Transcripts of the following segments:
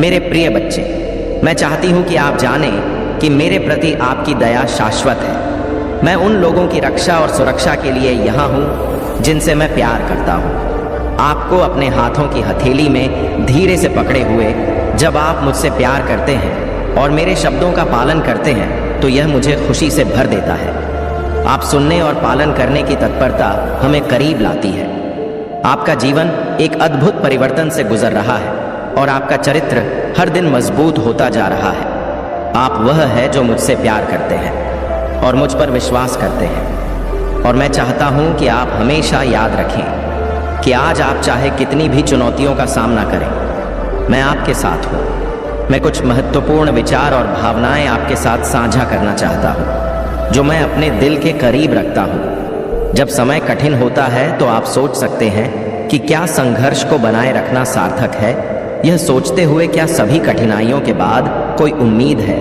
मेरे प्रिय बच्चे, मैं चाहती हूँ कि आप जानें कि मेरे प्रति आपकी दया शाश्वत है। मैं उन लोगों की रक्षा और सुरक्षा के लिए यहाँ हूँ जिनसे मैं प्यार करता हूँ। आपको अपने हाथों की हथेली में धीरे से पकड़े हुए जब आप मुझसे प्यार करते हैं और मेरे शब्दों का पालन करते हैं तो यह मुझे खुशी से भर देता है। आप सुनने और पालन करने की तत्परता हमें करीब लाती है। आपका जीवन एक अद्भुत परिवर्तन से गुजर रहा है और आपका चरित्र हर दिन मजबूत होता जा रहा है। आप वह है जो मुझसे प्यार करते हैं और मुझ पर विश्वास करते हैं। और मैं चाहता हूं कि आप हमेशा याद रखें कि आज आप चाहे कितनी भी चुनौतियों का सामना करें, मैं आपके साथ हूं। मैं कुछ महत्वपूर्ण विचार और भावनाएं आपके साथ साझा करना चाहता हूं जो मैं अपने दिल के करीब रखता हूं। जब समय कठिन होता है तो आप सोच सकते हैं कि क्या संघर्ष को बनाए रखना सार्थक है, यह सोचते हुए क्या सभी कठिनाइयों के बाद कोई उम्मीद है।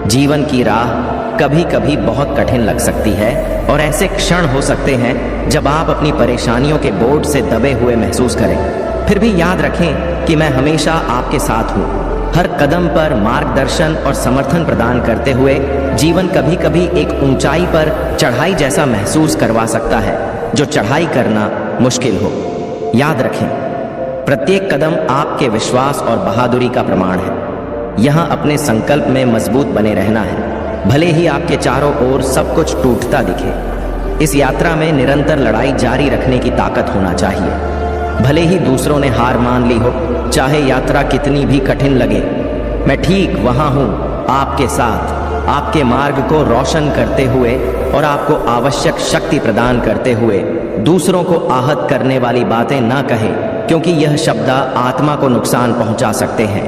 जीवन की राह कभी कभी बहुत कठिन लग सकती है और ऐसे क्षण हो सकते हैं जब आप अपनी परेशानियों के बोझ से दबे हुए महसूस करें। फिर भी याद रखें कि मैं हमेशा आपके साथ हूँ। हर कदम पर मार्गदर्शन और समर्थन प्रदान करते हुए जीवन कभी कभी एक ऊंचाई पर चढ़ाई जैसा महसूस करवा सकता है, जो चढ़ाई करना मुश्किल हो। याद रखें, प्रत्येक कदम आपके विश्वास और बहादुरी का प्रमाण है। यहाँ अपने संकल्प में मजबूत बने रहना है, भले ही आपके चारों ओर सब कुछ टूटता दिखे। इस यात्रा में निरंतर लड़ाई जारी रखने की ताकत होना चाहिए। भले ही दूसरों ने हार मान ली हो, चाहे यात्रा कितनी भी कठिन लगे, मैं ठीक वहाँ हूँ आपके साथ, आपके मार्ग को रोशन करते हुए और आपको आवश्यक शक्ति प्रदान करते हुए। दूसरों को आहत करने वाली बातें ना कहें, क्योंकि यह शब्द आत्मा को नुकसान पहुंचा सकते हैं।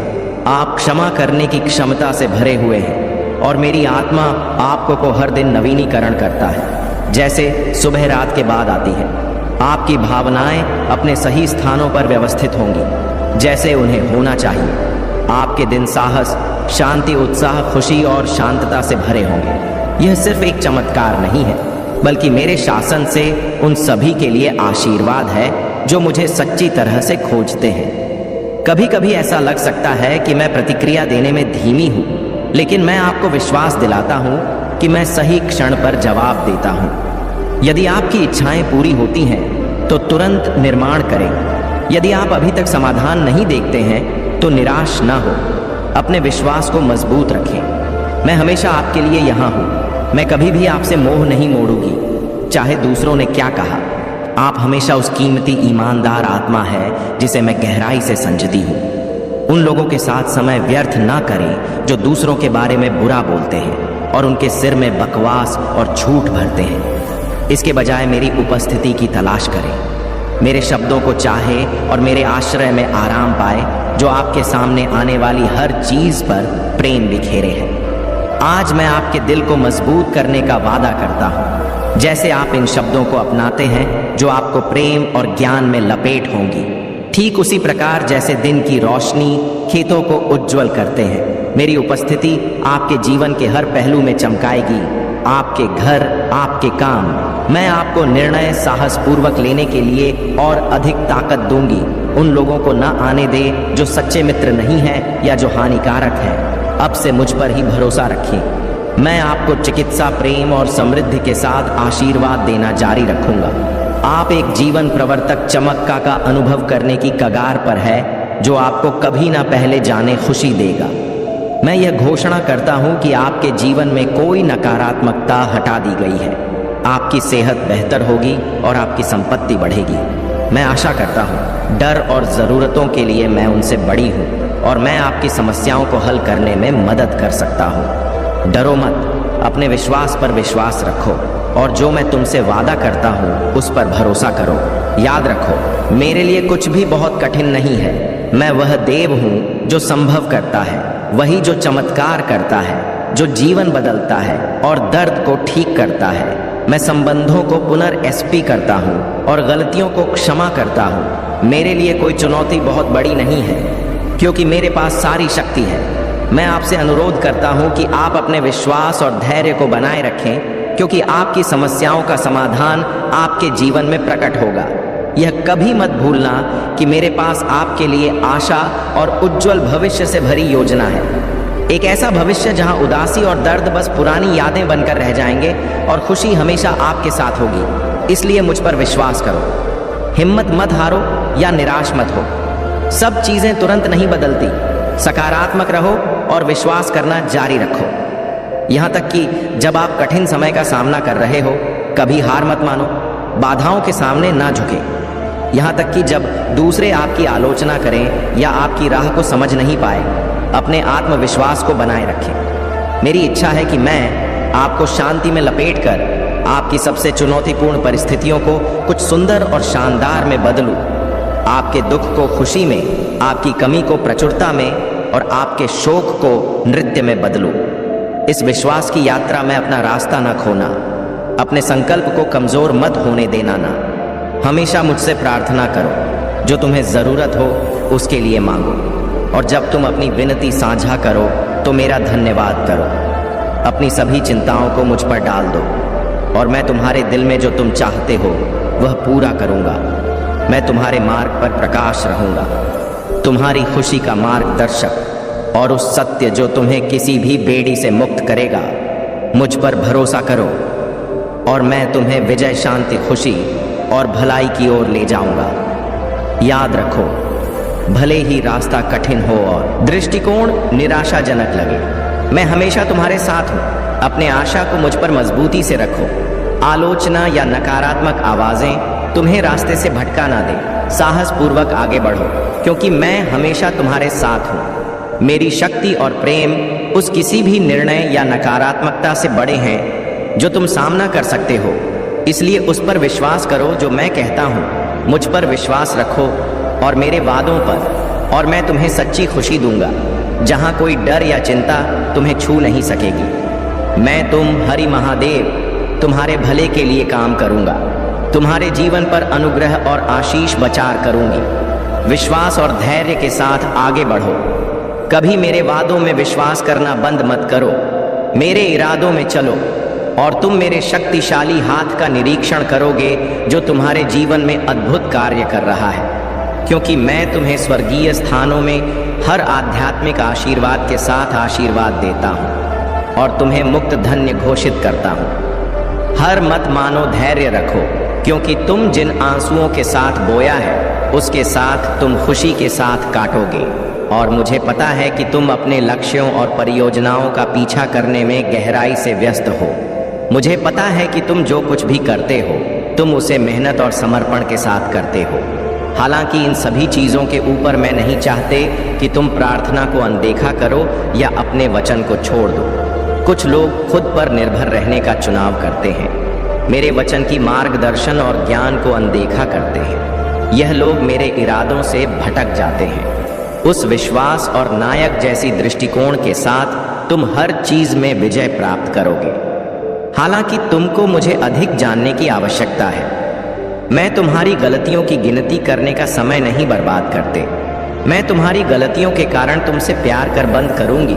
आप क्षमा करने की क्षमता से भरे हुए हैं और मेरी आत्मा आपको को हर दिन नवीनीकरण करता है, जैसे सुबह रात के बाद आती है। आपकी भावनाएं अपने सही स्थानों पर व्यवस्थित होंगी, जैसे उन्हें होना चाहिए। आपके दिन साहस, शांति, उत्साह, खुशी और शांतता से भरे होंगे। यह सिर्फ एक चमत्कार नहीं है, बल्कि मेरे शासन से उन सभी के लिए आशीर्वाद है जो मुझे सच्ची तरह से खोजते हैं। कभी कभी ऐसा लग सकता है कि मैं प्रतिक्रिया देने में धीमी हूँ, लेकिन मैं आपको विश्वास दिलाता हूँ कि मैं सही क्षण पर जवाब देता हूँ। यदि आपकी इच्छाएं पूरी होती हैं तो तुरंत निर्माण करें। यदि आप अभी तक समाधान नहीं देखते हैं तो निराश न हो, अपने विश्वास को मजबूत रखें। मैं हमेशा आपके लिए यहाँ हूँ। मैं कभी भी आपसे मोह नहीं मोड़ूंगी, चाहे दूसरों ने क्या कहा। आप हमेशा उस कीमती ईमानदार आत्मा है जिसे मैं गहराई से समझती हूँ। उन लोगों के साथ समय व्यर्थ ना करें जो दूसरों के बारे में बुरा बोलते हैं और उनके सिर में बकवास और झूठ भरते हैं। इसके बजाय मेरी उपस्थिति की तलाश करें, मेरे शब्दों को चाहे और मेरे आश्रय में आराम पाए, जो आपके सामने आने वाली हर चीज पर प्रेम बिखेरे है। आज मैं आपके दिल को मजबूत करने का वादा करता हूँ, जैसे आप इन शब्दों को अपनाते हैं जो आपको प्रेम और ज्ञान में लपेट होंगी। ठीक उसी प्रकार जैसे दिन की रोशनी खेतों को उज्जवल करते हैं, मेरी उपस्थिति आपके जीवन के हर पहलू में चमकाएगी। आपके घर, आपके काम, मैं आपको निर्णय साहस पूर्वक लेने के लिए और अधिक ताकत दूंगी। उन लोगों को न आने दे जो सच्चे मित्र नहीं हैं या जो हानिकारक हैं। अब से मुझ पर ही भरोसा रखिए। मैं आपको चिकित्सा, प्रेम और समृद्धि के साथ आशीर्वाद देना जारी रखूंगा। आप एक जीवन प्रवर्तक चमत्का का अनुभव करने की कगार पर है, जो आपको कभी ना पहले जाने खुशी देगा। मैं यह घोषणा करता हूं कि आपके जीवन में कोई नकारात्मकता हटा दी गई है। आपकी सेहत बेहतर होगी और आपकी संपत्ति बढ़ेगी। मैं आशा करता हूं, डर और ज़रूरतों के लिए मैं उनसे बड़ी हूं और मैं आपकी समस्याओं को हल करने में मदद कर सकता हूं। डरो मत, अपने विश्वास पर विश्वास रखो और जो मैं तुमसे वादा करता हूं उस पर भरोसा करो। याद रखो, मेरे लिए कुछ भी बहुत कठिन नहीं है। मैं वह देव हूं जो संभव करता है, वही जो चमत्कार करता है, जो जीवन बदलता है और दर्द को ठीक करता है। मैं संबंधों को पुनर्स्पी करता हूँ और गलतियों को क्षमा करता हूँ। मेरे लिए कोई चुनौती बहुत बड़ी नहीं है, क्योंकि मेरे पास सारी शक्ति है। मैं आपसे अनुरोध करता हूँ कि आप अपने विश्वास और धैर्य को बनाए रखें, क्योंकि आपकी समस्याओं का समाधान आपके जीवन में प्रकट होगा। यह कभी मत भूलना कि मेरे पास आपके लिए आशा और उज्जवल भविष्य से भरी योजना है। एक ऐसा भविष्य जहां उदासी और दर्द बस पुरानी यादें बनकर रह जाएंगे और खुशी हमेशा आपके साथ होगी। इसलिए मुझ पर विश्वास करो, हिम्मत मत हारो या निराश मत हो। सब चीजें तुरंत नहीं बदलती। सकारात्मक रहो और विश्वास करना जारी रखो। यहाँ तक कि जब आप कठिन समय का सामना कर रहे हो, कभी हार मत मानो, बाधाओं के सामने ना झुके। यहाँ तक कि जब दूसरे आपकी आलोचना करें या आपकी राह को समझ नहीं पाए, अपने आत्मविश्वास को बनाए रखें। मेरी इच्छा है कि मैं आपको शांति में लपेटकर आपकी सबसे चुनौतीपूर्ण परिस्थितियों को कुछ सुंदर और शानदार में बदलूं। आपके दुख को खुशी में, आपकी कमी को प्रचुरता में और आपके शोक को नृत्य में बदलूं। इस विश्वास की यात्रा में अपना रास्ता ना खोना, अपने संकल्प को कमजोर मत होने देना ना। हमेशा मुझसे प्रार्थना करो, जो तुम्हें जरूरत हो उसके लिए मांगो, और जब तुम अपनी विनती साझा करो तो मेरा धन्यवाद करो। अपनी सभी चिंताओं को मुझ पर डाल दो और मैं तुम्हारे दिल में जो तुम चाहते हो वह पूरा करूंगा। मैं तुम्हारे मार्ग पर प्रकाश रहूंगा, तुम्हारी खुशी का मार्गदर्शक और उस सत्य जो तुम्हें किसी भी बेड़ी से मुक्त करेगा। मुझ पर भरोसा करो और मैं तुम्हें विजय, शांति, खुशी और भलाई की ओर ले जाऊंगा। याद रखो, भले ही रास्ता कठिन हो और दृष्टिकोण निराशाजनक लगे, मैं हमेशा तुम्हारे साथ हूं। अपने आशा को मुझ पर मजबूती से रखो। आलोचना या नकारात्मक आवाजें तुम्हें रास्ते से भटका ना दे। साहस पूर्वक आगे बढ़ो, क्योंकि मैं हमेशा तुम्हारे साथ हूं। मेरी शक्ति और प्रेम उस किसी भी निर्णय या नकारात्मकता से बड़े हैं जो तुम सामना कर सकते हो। इसलिए उस पर विश्वास करो जो मैं कहता हूं। मुझ पर विश्वास रखो और मेरे वादों पर, और मैं तुम्हें सच्ची खुशी दूंगा जहां कोई डर या चिंता तुम्हें छू नहीं सकेगी। मैं हरि महादेव तुम्हारे भले के लिए काम करूंगा। तुम्हारे जीवन पर अनुग्रह और आशीष बचार करूंगी। विश्वास और धैर्य के साथ आगे बढ़ो। कभी मेरे वादों में विश्वास करना बंद मत करो। मेरे इरादों में चलो और तुम मेरे शक्तिशाली हाथ का निरीक्षण करोगे जो तुम्हारे जीवन में अद्भुत कार्य कर रहा है। क्योंकि मैं तुम्हें स्वर्गीय स्थानों में हर आध्यात्मिक आशीर्वाद के साथ आशीर्वाद देता हूँ और तुम्हें मुक्त धन्य घोषित करता हूँ। हर मत मानो, धैर्य रखो, क्योंकि तुम जिन आंसुओं के साथ बोया है उसके साथ तुम खुशी के साथ काटोगे। और मुझे पता है कि तुम अपने लक्ष्यों और परियोजनाओं का पीछा करने में गहराई से व्यस्त हो। मुझे पता है कि तुम जो कुछ भी करते हो तुम उसे मेहनत और समर्पण के साथ करते हो। हालांकि इन सभी चीज़ों के ऊपर मैं नहीं चाहते कि तुम प्रार्थना को अनदेखा करो या अपने वचन को छोड़ दो। कुछ लोग खुद पर निर्भर रहने का चुनाव करते हैं, मेरे वचन की मार्गदर्शन और ज्ञान को अनदेखा करते हैं। यह लोग मेरे इरादों से भटक जाते हैं। उस विश्वास और नायक जैसी दृष्टिकोण के साथ तुम हर चीज में विजय प्राप्त करोगे। हालांकि तुमको मुझे अधिक जानने की आवश्यकता है। मैं तुम्हारी गलतियों की गिनती करने का समय नहीं बर्बाद करते। मैं तुम्हारी गलतियों के कारण तुमसे प्यार कर बंद करूंगी।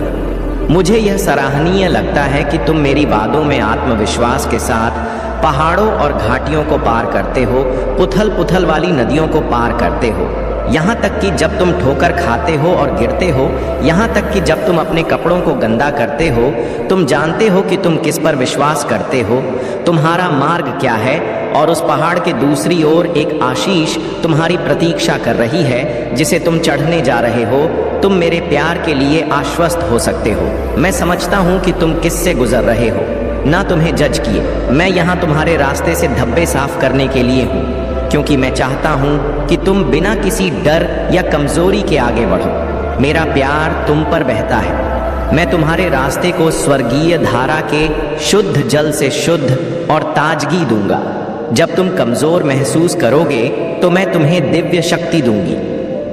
मुझे यह सराहनीय लगता है कि तुम मेरी बातों में आत्मविश्वास के साथ पहाड़ों और घाटियों को पार करते हो, उथल पुथल वाली नदियों को पार करते हो। यहाँ तक कि जब तुम ठोकर खाते हो और गिरते हो, यहाँ तक कि जब तुम अपने कपड़ों को गंदा करते हो, तुम जानते हो कि तुम किस पर विश्वास करते हो, तुम्हारा मार्ग क्या है, और उस पहाड़ के दूसरी ओर एक आशीष तुम्हारी प्रतीक्षा कर रही है जिसे तुम चढ़ने जा रहे हो। तुम मेरे प्यार के लिए आश्वस्त हो सकते हो। मैं समझता हूँ कि तुम किससे गुजर रहे हो, ना तुम्हें जज किए। मैं यहाँ तुम्हारे रास्ते से धब्बे साफ करने के लिए हूँ, क्योंकि मैं चाहता हूँ कि तुम बिना किसी डर या कमजोरी के आगे बढ़ो। मेरा प्यार तुम पर बहता है। मैं तुम्हारे रास्ते को स्वर्गीय धारा के शुद्ध जल से शुद्ध और ताजगी दूंगा। जब तुम कमजोर महसूस करोगे तो मैं तुम्हें दिव्य शक्ति दूंगी।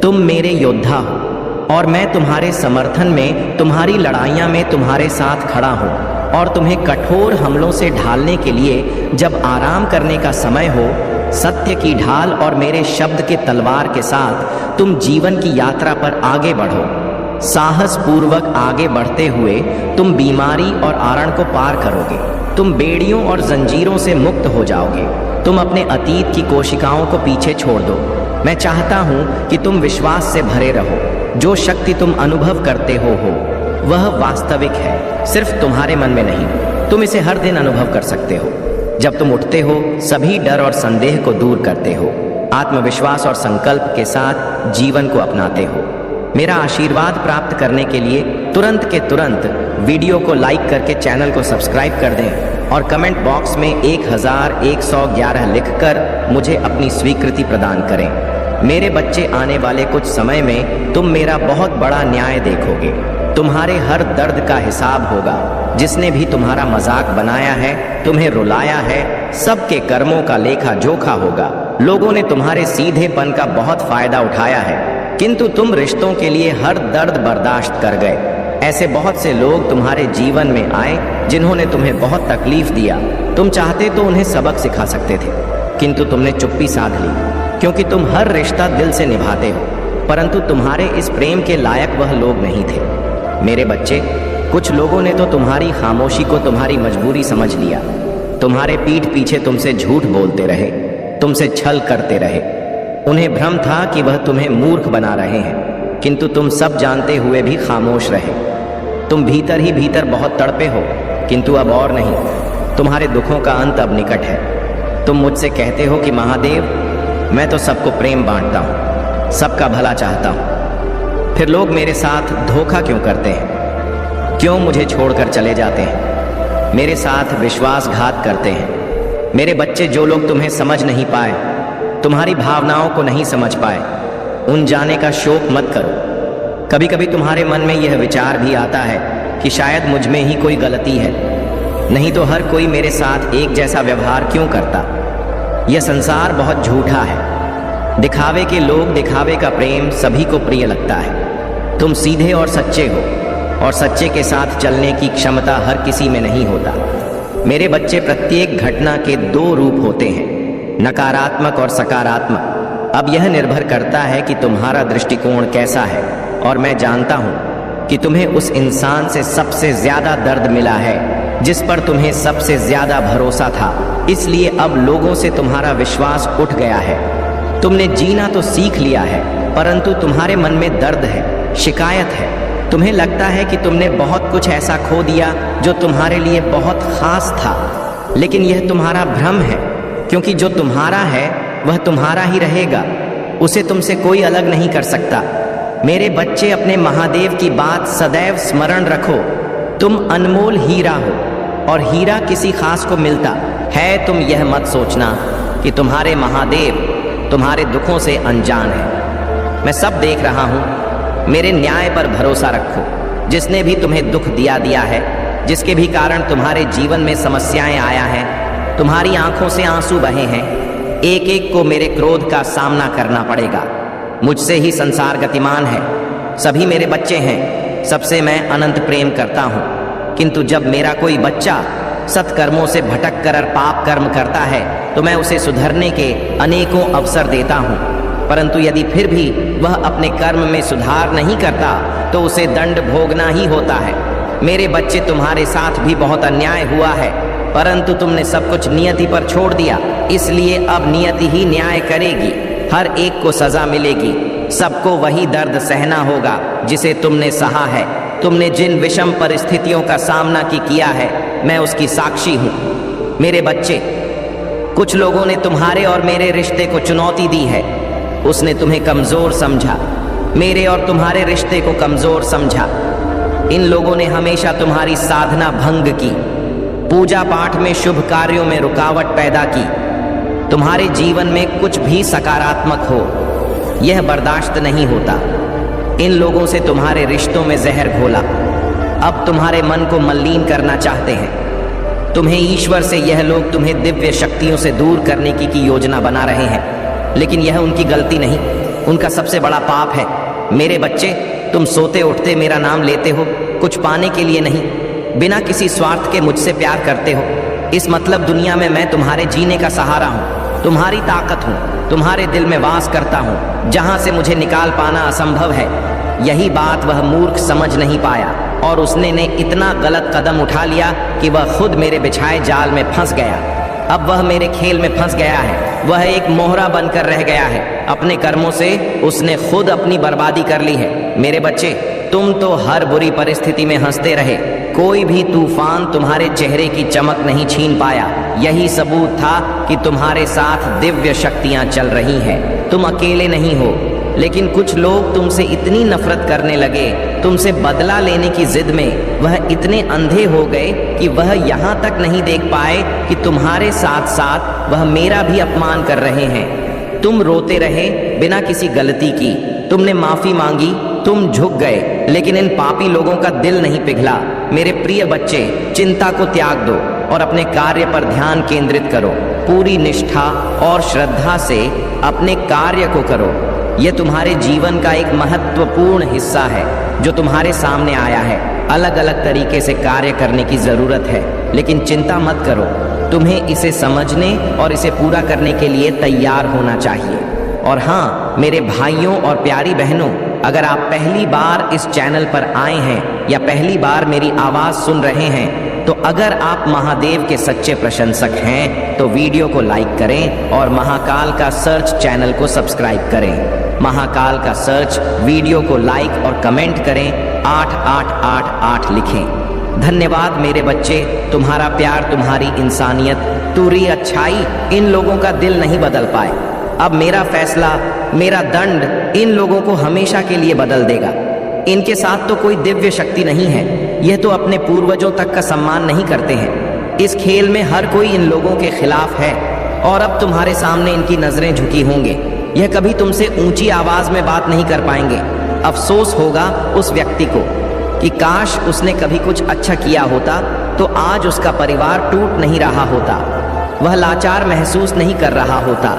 तुम मेरे योद्धा हो और मैं तुम्हारे समर्थन में, तुम्हारी लड़ाइयाँ में तुम्हारे साथ खड़ा हूँ। और तुम्हें कठोर हमलों से ढालने के लिए जब आराम करने का समय हो, सत्य की ढाल और मेरे शब्द के तलवार के साथ तुम जीवन की यात्रा पर आगे बढ़ो। साहस पूर्वक आगे बढ़ते हुए तुम बीमारी और आरण को पार करोगे। तुम बेड़ियों और जंजीरों से मुक्त हो जाओगे। तुम अपने अतीत की कोशिकाओं को पीछे छोड़ दो। मैं चाहता हूँ कि तुम विश्वास से भरे रहो। जो शक्ति तुम अनुभव करते हो वह वास्तविक है, सिर्फ तुम्हारे मन में नहीं। तुम इसे हर दिन अनुभव कर सकते हो। जब तुम उठते हो, सभी डर और संदेह को दूर करते हो, आत्मविश्वास और संकल्प के साथ जीवन को अपनाते हो। मेरा आशीर्वाद प्राप्त करने के लिए तुरंत के तुरंत वीडियो को लाइक करके चैनल को सब्सक्राइब कर दें और कमेंट बॉक्स में 1111 लिखकर मुझे अपनी स्वीकृति प्रदान करें। मेरे बच्चे, आने वाले कुछ समय में तुम मेरा बहुत बड़ा न्याय देखोगे। तुम्हारे हर दर्द का हिसाब होगा। जिसने भी तुम्हारा मजाक बनाया है, तुम्हें रुलाया है, सबके कर्मों का लेखा जोखा होगा। लोगों ने तुम्हारे सीधेपन का बहुत फायदा उठाया है, किंतु तुम रिश्तों के लिए हर दर्द बर्दाश्त कर गए। ऐसे बहुत से लोग तुम्हारे जीवन में आए जिन्होंने तुम्हें बहुत तकलीफ दिया। तुम चाहते तो उन्हें सबक सिखा सकते थे, किंतु तुमने चुप्पी साध ली, क्योंकि तुम हर रिश्ता दिल से निभाते हो। परंतु तुम्हारे इस प्रेम के लायक वह लोग नहीं थे। मेरे बच्चे, कुछ लोगों ने तो तुम्हारी खामोशी को तुम्हारी मजबूरी समझ लिया। तुम्हारे पीठ पीछे तुमसे झूठ बोलते रहे, तुमसे छल करते रहे। उन्हें भ्रम था कि वह तुम्हें मूर्ख बना रहे हैं, किंतु तुम सब जानते हुए भी खामोश रहे। तुम भीतर ही भीतर बहुत तड़पे हो, किंतु अब और नहीं। तुम्हारे दुखों का अंत अब निकट है। तुम मुझसे कहते हो कि महादेव, मैं तो सबको प्रेम बांटता हूँ, सबका भला चाहता हूँ, फिर लोग मेरे साथ धोखा क्यों करते हैं? क्यों मुझे छोड़कर चले जाते हैं? मेरे साथ विश्वासघात करते हैं। मेरे बच्चे, जो लोग तुम्हें समझ नहीं पाए, तुम्हारी भावनाओं को नहीं समझ पाए, उन जाने का शोक मत करो। कभी कभी तुम्हारे मन में यह विचार भी आता है कि शायद मुझ में ही कोई गलती है, नहीं तो हर कोई मेरे साथ एक जैसा व्यवहार क्यों करता? यह संसार बहुत झूठा है। दिखावे के लोग, दिखावे का प्रेम सभी को प्रिय लगता है। तुम सीधे और सच्चे हो, और सच्चे के साथ चलने की क्षमता हर किसी में नहीं होता। मेरे बच्चे, प्रत्येक घटना के दो रूप होते हैं, नकारात्मक और सकारात्मक। अब यह निर्भर करता है कि तुम्हारा दृष्टिकोण कैसा है, और मैं जानता हूं कि तुम्हें उस इंसान से सबसे ज्यादा दर्द मिला है जिस पर तुम्हें सबसे ज्यादा भरोसा था। इसलिए अब लोगों से तुम्हारा विश्वास उठ गया है। तुमने जीना तो सीख लिया है, परंतु तुम्हारे मन में दर्द है, शिकायत है। तुम्हें लगता है कि तुमने बहुत कुछ ऐसा खो दिया जो तुम्हारे लिए बहुत खास था, लेकिन यह तुम्हारा भ्रम है, क्योंकि जो तुम्हारा है वह तुम्हारा ही रहेगा। उसे तुमसे कोई अलग नहीं कर सकता। मेरे बच्चे, अपने महादेव की बात सदैव स्मरण रखो। तुम अनमोल हीरा हो, और हीरा किसी खास को मिलता है। तुम यह मत सोचना कि तुम्हारे महादेव तुम्हारे दुखों से अनजान है। मैं सब देख रहा हूँ। मेरे न्याय पर भरोसा रखो। जिसने भी तुम्हें दुख दिया है, जिसके भी कारण तुम्हारे जीवन में समस्याएं आया है, तुम्हारी आंखों से आंसू बहे हैं, एक एक को मेरे क्रोध का सामना करना पड़ेगा। मुझसे ही संसार गतिमान है। सभी मेरे बच्चे हैं। सबसे मैं अनंत प्रेम करता हूँ। किंतु जब मेरा कोई बच्चा सत्कर्मों से भटक कर पाप कर्म करता है, तो मैं उसे सुधरने के अनेकों अवसर देता हूँ। परंतु यदि फिर भी वह अपने कर्म में सुधार नहीं करता, तो उसे दंड भोगना ही होता है। मेरे बच्चे, तुम्हारे साथ भी बहुत अन्याय हुआ है, परंतु तुमने सब कुछ नियति पर छोड़ दिया। इसलिए अब नियति ही न्याय करेगी। हर एक को सजा मिलेगी। सबको वही दर्द सहना होगा जिसे तुमने सहा है। तुमने जिन विषम परिस्थितियों का सामना किया है, मैं उसकी साक्षी हूँ। मेरे बच्चे, कुछ लोगों ने तुम्हारे और मेरे रिश्ते को चुनौती दी है। उसने तुम्हें कमजोर समझा, मेरे और तुम्हारे रिश्ते को कमजोर समझा। इन लोगों ने हमेशा तुम्हारी साधना भंग की, पूजा पाठ में, शुभ कार्यों में रुकावट पैदा की। तुम्हारे जीवन में कुछ भी सकारात्मक हो, यह बर्दाश्त नहीं होता। इन लोगों से तुम्हारे रिश्तों में जहर घोला। अब तुम्हारे मन को मलिन करना चाहते हैं। तुम्हें ईश्वर से यह लोग तुम्हें दिव्य शक्तियों से दूर करने की योजना बना रहे हैं, लेकिन यह उनकी गलती नहीं, उनका सबसे बड़ा पाप है। मेरे बच्चे, तुम सोते उठते मेरा नाम लेते हो, कुछ पाने के लिए नहीं, बिना किसी स्वार्थ के मुझसे प्यार करते हो। इस मतलब दुनिया में मैं तुम्हारे जीने का सहारा हूँ, तुम्हारी ताकत हूँ, तुम्हारे दिल में वास करता हूँ, जहाँ से मुझे निकाल पाना असंभव है। यही बात वह मूर्ख समझ नहीं पाया और उसने इतना गलत कदम उठा लिया कि वह खुद मेरे बिछाए जाल में फंस गया। अब वह मेरे खेल में फंस गया है। वह एक मोहरा बनकर रह गया है। अपने कर्मों से उसने खुद अपनी बर्बादी कर ली है। मेरे बच्चे, तुम तो हर बुरी परिस्थिति में हंसते रहे। कोई भी तूफान तुम्हारे चेहरे की चमक नहीं छीन पाया। यही सबूत था कि तुम्हारे साथ दिव्य शक्तियां चल रही हैं। तुम अकेले नहीं हो। लेकिन कुछ लोग तुमसे इतनी नफरत करने लगे, तुमसे बदला लेने की जिद में वह इतने अंधे हो गए कि वह यहाँ तक नहीं देख पाए कि तुम्हारे साथ साथ वह मेरा भी अपमान कर रहे हैं। तुम रोते रहे बिना किसी गलती की। तुमने माफी मांगी, तुम झुक गए, लेकिन इन पापी लोगों का दिल नहीं पिघला। मेरे प्रिय बच्चे, चिंता को त्याग दो और अपने कार्य पर ध्यान केंद्रित करो। पूरी निष्ठा और श्रद्धा से अपने कार्य को करो। यह तुम्हारे जीवन का एक महत्वपूर्ण हिस्सा है जो तुम्हारे सामने आया है। अलग अलग तरीके से कार्य करने की जरूरत है, लेकिन चिंता मत करो। तुम्हें इसे समझने और इसे पूरा करने के लिए तैयार होना चाहिए। और हाँ, मेरे भाइयों और प्यारी बहनों, अगर आप पहली बार इस चैनल पर आए हैं या पहली बार मेरी आवाज़ सुन रहे हैं, तो अगर आप महादेव के सच्चे प्रशंसक हैं तो वीडियो को लाइक करें और महाकाल का सर्च चैनल को सब्सक्राइब करें। महाकाल का सर्च, वीडियो को लाइक और कमेंट करें, 8888 लिखें। धन्यवाद मेरे बच्चे, तुम्हारा प्यार, तुम्हारी इंसानियत, तुरी अच्छाई इन लोगों का दिल नहीं बदल पाए। अब मेरा फैसला, मेरा दंड इन लोगों को हमेशा के लिए बदल देगा। इनके साथ तो कोई दिव्य शक्ति नहीं है। यह तो अपने पूर्वजों तक का सम्मान नहीं करते हैं। इस खेल में हर कोई इन लोगों के खिलाफ है और अब तुम्हारे सामने इनकी नजरें झुकी होंगे। यह कभी तुमसे ऊंची आवाज में बात नहीं कर पाएंगे। अफसोस होगा उस व्यक्ति को कि काश उसने कभी कुछ अच्छा किया होता तो आज उसका परिवार टूट नहीं रहा होता, वह लाचार महसूस नहीं कर रहा होता।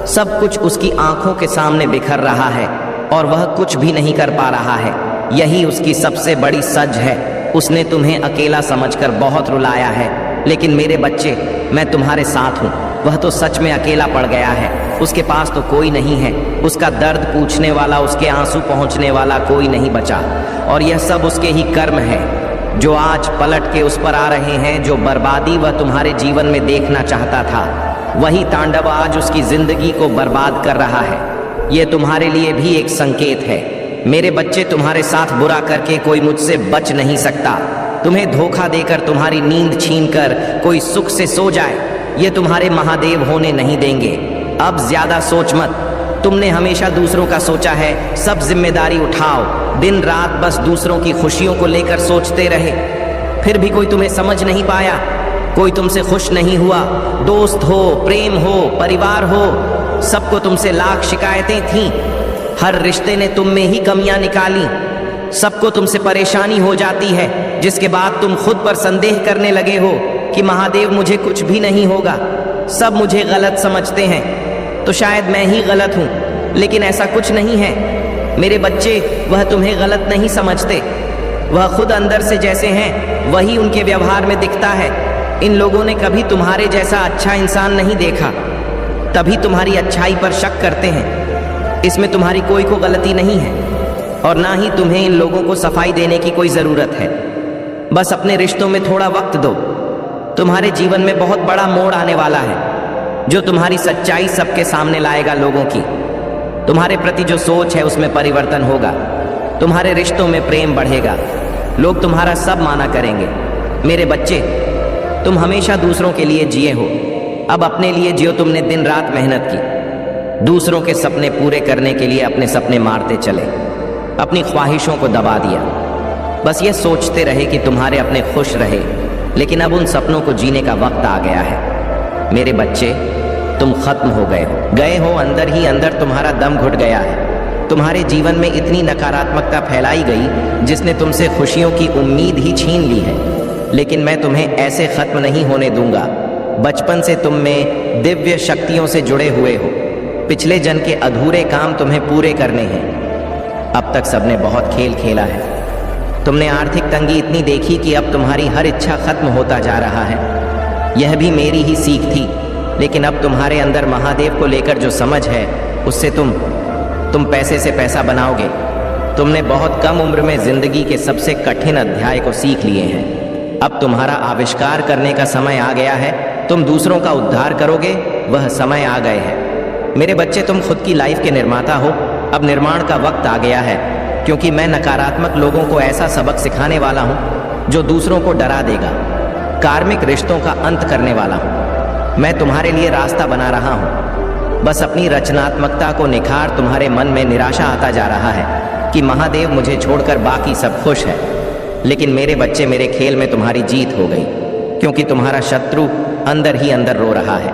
सब कुछ उसकी आंखों के सामने बिखर रहा है और वह कुछ भी नहीं कर पा रहा है। यही उसकी सबसे बड़ी सज है। उसने तुम्हें अकेला समझकर बहुत रुलाया है, लेकिन मेरे बच्चे, मैं तुम्हारे साथ हूँ। वह तो सच में अकेला पड़ गया है। उसके पास तो कोई नहीं है। उसका दर्द पूछने वाला, उसके आंसू पहुँचने वाला कोई नहीं बचा। और यह सब उसके ही कर्म है जो आज पलट के उस पर आ रहे हैं। जो बर्बादी वह तुम्हारे जीवन में देखना चाहता था, वही तांडव आज उसकी जिंदगी को बर्बाद कर रहा है। यह तुम्हारे लिए भी एक संकेत है। मेरे बच्चे, तुम्हारे साथ बुरा करके कोई मुझसे बच नहीं सकता। तुम्हें धोखा देकर, तुम्हारी नींद छीनकर कोई सुख से सो जाए, ये तुम्हारे महादेव होने नहीं देंगे। अब ज्यादा सोच मत। तुमने हमेशा दूसरों का सोचा है। सब जिम्मेदारी उठाओ। दिन रात बस दूसरों की खुशियों को लेकर सोचते रहे, फिर भी कोई तुम्हें समझ नहीं पाया। कोई तुमसे खुश नहीं हुआ। दोस्त हो, प्रेम हो, परिवार हो, सबको तुमसे लाख शिकायतें थीं। हर रिश्ते ने तुम में ही कमियां निकाली। सबको तुमसे परेशानी हो जाती है, जिसके बाद तुम खुद पर संदेह करने लगे हो कि महादेव, मुझे कुछ भी नहीं होगा। सब मुझे गलत समझते हैं, तो शायद मैं ही गलत हूँ। लेकिन ऐसा कुछ नहीं है मेरे बच्चे। वह तुम्हें गलत नहीं समझते। वह खुद अंदर से जैसे हैं वही उनके व्यवहार में दिखता है। इन लोगों ने कभी तुम्हारे जैसा अच्छा इंसान नहीं देखा, तभी तुम्हारी अच्छाई पर शक करते हैं। इसमें तुम्हारी कोई को गलती नहीं है और ना ही तुम्हें इन लोगों को सफाई देने की कोई ज़रूरत है। बस अपने रिश्तों में थोड़ा वक्त दो। तुम्हारे जीवन में बहुत बड़ा मोड़ आने वाला है जो तुम्हारी सच्चाई सबके सामने लाएगा। लोगों की तुम्हारे प्रति जो सोच है उसमें परिवर्तन होगा। तुम्हारे रिश्तों में प्रेम बढ़ेगा। लोग तुम्हारा सब माना करेंगे। मेरे बच्चे, तुम हमेशा दूसरों के लिए जिए हो, अब अपने लिए जियो। तुमने दिन रात मेहनत की, दूसरों के सपने पूरे करने के लिए अपने सपने मारते चले, अपनी ख्वाहिशों को दबा दिया। बस ये सोचते रहे कि तुम्हारे अपने खुश रहे, लेकिन अब उन सपनों को जीने का वक्त आ गया है। मेरे बच्चे, तुम खत्म हो गए हो। अंदर ही अंदर तुम्हारा दम घुट गया है। तुम्हारे जीवन में इतनी नकारात्मकता फैलाई गई जिसने तुमसे खुशियों की उम्मीद ही छीन ली है। लेकिन मैं तुम्हें ऐसे खत्म नहीं होने दूंगा। बचपन से तुम में दिव्य शक्तियों से जुड़े हुए हो। पिछले जन्म के अधूरे काम तुम्हें पूरे करने हैं। अब तक सबने बहुत खेल खेला है। तुमने आर्थिक तंगी इतनी देखी कि अब तुम्हारी हर इच्छा खत्म होता जा रहा है। यह भी मेरी ही सीख थी, लेकिन अब तुम्हारे अंदर महादेव को लेकर जो समझ है उससे तुम पैसे से पैसा बनाओगे। तुमने बहुत कम उम्र में जिंदगी के सबसे कठिन अध्याय को सीख लिए हैं। अब तुम्हारा आविष्कार करने का समय आ गया है। तुम दूसरों का उद्धार करोगे, वह समय आ गए है। मेरे बच्चे, तुम खुद की लाइफ के निर्माता हो। अब निर्माण का वक्त आ गया है, क्योंकि मैं नकारात्मक लोगों को ऐसा सबक सिखाने वाला हूँ जो दूसरों को डरा देगा। कार्मिक रिश्तों का अंत करने वाला हूँ। मैं तुम्हारे लिए रास्ता बना रहा हूँ। बस अपनी रचनात्मकता को निखार। तुम्हारे मन में निराशा आता जा रहा है कि महादेव मुझे छोड़कर बाकी सब खुश है। लेकिन मेरे बच्चे, मेरे खेल में तुम्हारी जीत हो गई, क्योंकि तुम्हारा शत्रु अंदर ही अंदर रो रहा है।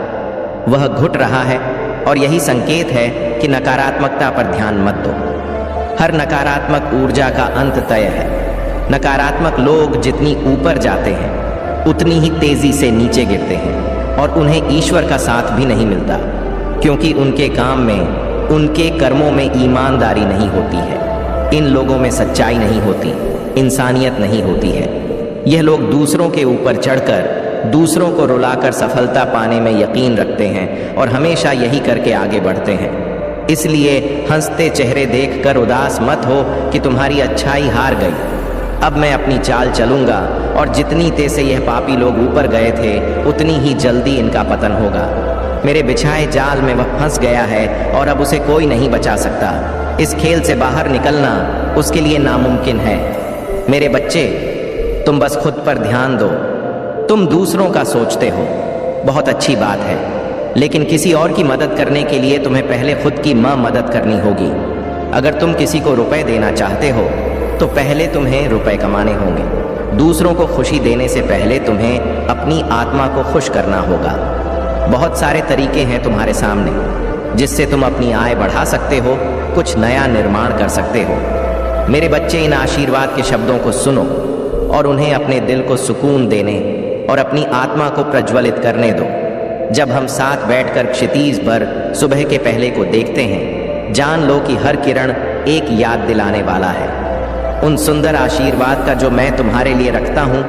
वह घुट रहा है और यही संकेत है कि नकारात्मकता पर ध्यान मत दो। हर नकारात्मक ऊर्जा का अंत तय है। नकारात्मक लोग जितनी ऊपर जाते हैं उतनी ही तेजी से नीचे गिरते हैं, और उन्हें ईश्वर का साथ भी नहीं मिलता, क्योंकि उनके काम में, उनके कर्मों में ईमानदारी नहीं होती है। इन लोगों में सच्चाई नहीं होती, इंसानियत नहीं होती है। यह लोग दूसरों के ऊपर चढ़कर दूसरों को रुलाकर सफलता पाने में यकीन रखते हैं और हमेशा यही करके आगे बढ़ते हैं। इसलिए हंसते चेहरे देखकर उदास मत हो कि तुम्हारी अच्छाई हार गई। अब मैं अपनी चाल चलूंगा, और जितनी तेज से यह पापी लोग ऊपर गए थे उतनी ही जल्दी इनका पतन होगा। मेरे बिछाए जाल में वह फंस गया है और अब उसे कोई नहीं बचा सकता। इस खेल से बाहर निकलना उसके लिए नामुमकिन है। मेरे बच्चे, तुम बस खुद पर ध्यान दो। तुम दूसरों का सोचते हो, बहुत अच्छी बात है, लेकिन किसी और की मदद करने के लिए तुम्हें पहले खुद की मदद करनी होगी। अगर तुम किसी को रुपए देना चाहते हो तो पहले तुम्हें रुपए कमाने होंगे। दूसरों को खुशी देने से पहले तुम्हें अपनी आत्मा को खुश करना होगा। बहुत सारे तरीके हैं तुम्हारे सामने जिससे तुम अपनी आय बढ़ा सकते हो, कुछ नया निर्माण कर सकते हो। मेरे बच्चे, इन आशीर्वाद के शब्दों को सुनो और उन्हें अपने दिल को सुकून देने और अपनी आत्मा को प्रज्वलित करने दो। जब हम साथ बैठकर क्षितिज पर सुबह के पहले को देखते हैं, जान लो कि हर किरण एक याद दिलाने वाला है। उन सुंदर आशीर्वाद का जो मैं तुम्हारे लिए रखता हूँ।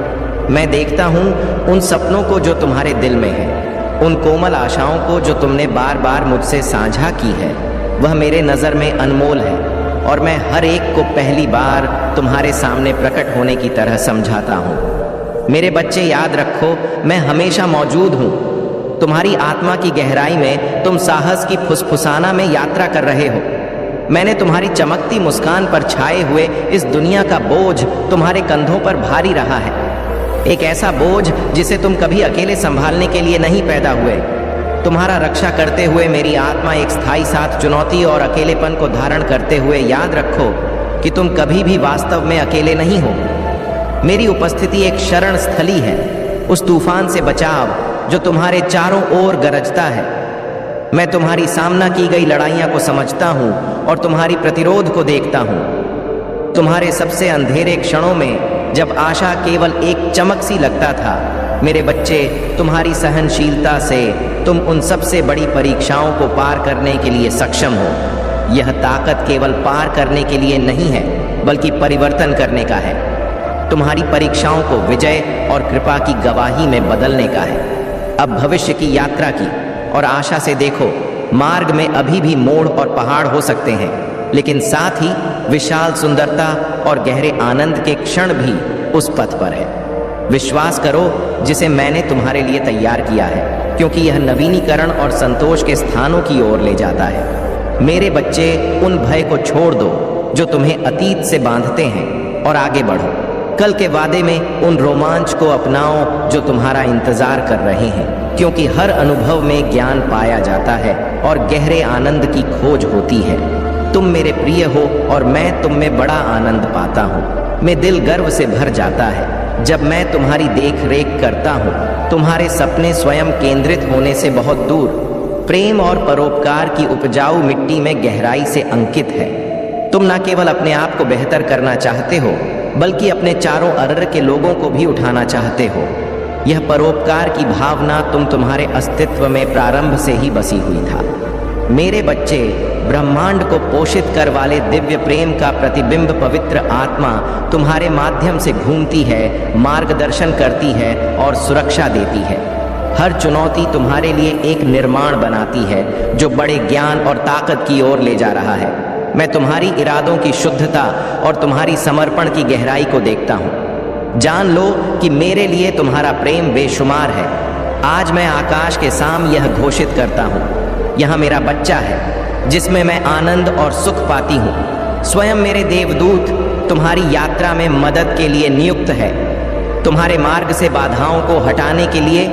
मैं देखता हूँ उन सपनों को जो तुम्हारे दिल में है, उन कोमल आशाओं को जो तुमने बार बार मुझसे साझा की है। वह मेरे नज़र में अनमोल है, और मैं हर एक को पहली बार तुम्हारे सामने प्रकट होने की तरह समझाता हूँ। मेरे बच्चे, याद रखो, मैं हमेशा मौजूद हूँ। तुम्हारी आत्मा की गहराई में तुम साहस की फुसफुसाना में यात्रा कर रहे हो। मैंने तुम्हारी चमकती मुस्कान पर छाए हुए इस दुनिया का बोझ तुम्हारे कंधों पर भारी रहा है। एक ऐसा बोझ जिसे तुम कभी अकेले संभालने के लिए नहीं पैदा हुए। तुम्हारा रक्षा करते हुए मेरी आत्मा एक स्थायी साथ चुनौती और अकेलेपन को धारण करते हुए याद रखो कि तुम कभी भी वास्तव में अकेले नहीं हो। मेरी उपस्थिति एक शरण स्थली है, उस तूफान से बचाव जो तुम्हारे चारों ओर गरजता है। मैं तुम्हारी सामना की गई लड़ाइयां को समझता हूँ और तुम्हारी प्रतिरोध को देखता हूँ। तुम्हारे सबसे अंधेरे क्षणों में जब आशा केवल एक चमक सी लगता था, मेरे बच्चे, तुम्हारी सहनशीलता से तुम उन सबसे बड़ी परीक्षाओं को पार करने के लिए सक्षम हो। यह ताकत केवल पार करने के लिए नहीं है, बल्कि परिवर्तन करने का है। तुम्हारी परीक्षाओं को विजय और कृपा की गवाही में बदलने का है। अब भविष्य की यात्रा की और आशा से देखो। मार्ग में अभी भी मोड़ और पहाड़ हो सकते हैं, लेकिन साथ ही विशाल सुंदरता और गहरे आनंद के क्षण भी उस पथ पर है। विश्वास करो जिसे मैंने तुम्हारे लिए तैयार किया है, क्योंकि यह नवीनीकरण और संतोष के स्थानों की ओर ले जाता है। मेरे बच्चे, उन भय को छोड़ दो जो तुम्हें अतीत से बांधते हैं, और आगे बढ़ो। कल के वादे में उन रोमांच को अपनाओ जो तुम्हारा इंतजार कर रहे हैं, क्योंकि हर अनुभव में ज्ञान पाया जाता है और गहरे आनंद की खोज होती है। तुम मेरे प्रिय हो और मैं तुम में बड़ा आनंद पाता हूँ। मेरा दिल गर्व से भर जाता है जब मैं तुम्हारी देख रेख करता हूँ। तुम्हारे सपने स्वयं केंद्रित होने से बहुत दूर प्रेम और परोपकार की उपजाऊ मिट्टी में गहराई से अंकित है। तुम न केवल अपने आप को बेहतर करना चाहते हो, बल्कि अपने चारों अरर के लोगों को भी उठाना चाहते हो। यह परोपकार की भावना तुम्हारे अस्तित्व में प्रारंभ से ही बसी हुई था। मेरे बच्चे, ब्रह्मांड को पोषित कर वाले दिव्य प्रेम का प्रतिबिंब पवित्र आत्मा तुम्हारे माध्यम से घूमती है, मार्गदर्शन करती है और सुरक्षा देती है। हर चुनौती तुम्हारे लिए एक निर्माण बनाती है जो बड़े ज्ञान और ताकत की ओर ले जा रहा है। मैं तुम्हारी इरादों की शुद्धता और तुम्हारी समर्पण की गहराई को देखता हूँ। जान लो कि मेरे लिए तुम्हारा प्रेम बेशुमार है। आज मैं आकाश के साम यह घोषित करता हूँ, यहाँ मेरा बच्चा है जिसमें मैं आनंद और सुख पाती हूँ। स्वयं मेरे देवदूत तुम्हारी यात्रा में मदद के लिए नियुक्त है, तुम्हारे मार्ग से बाधाओं को हटाने के लिए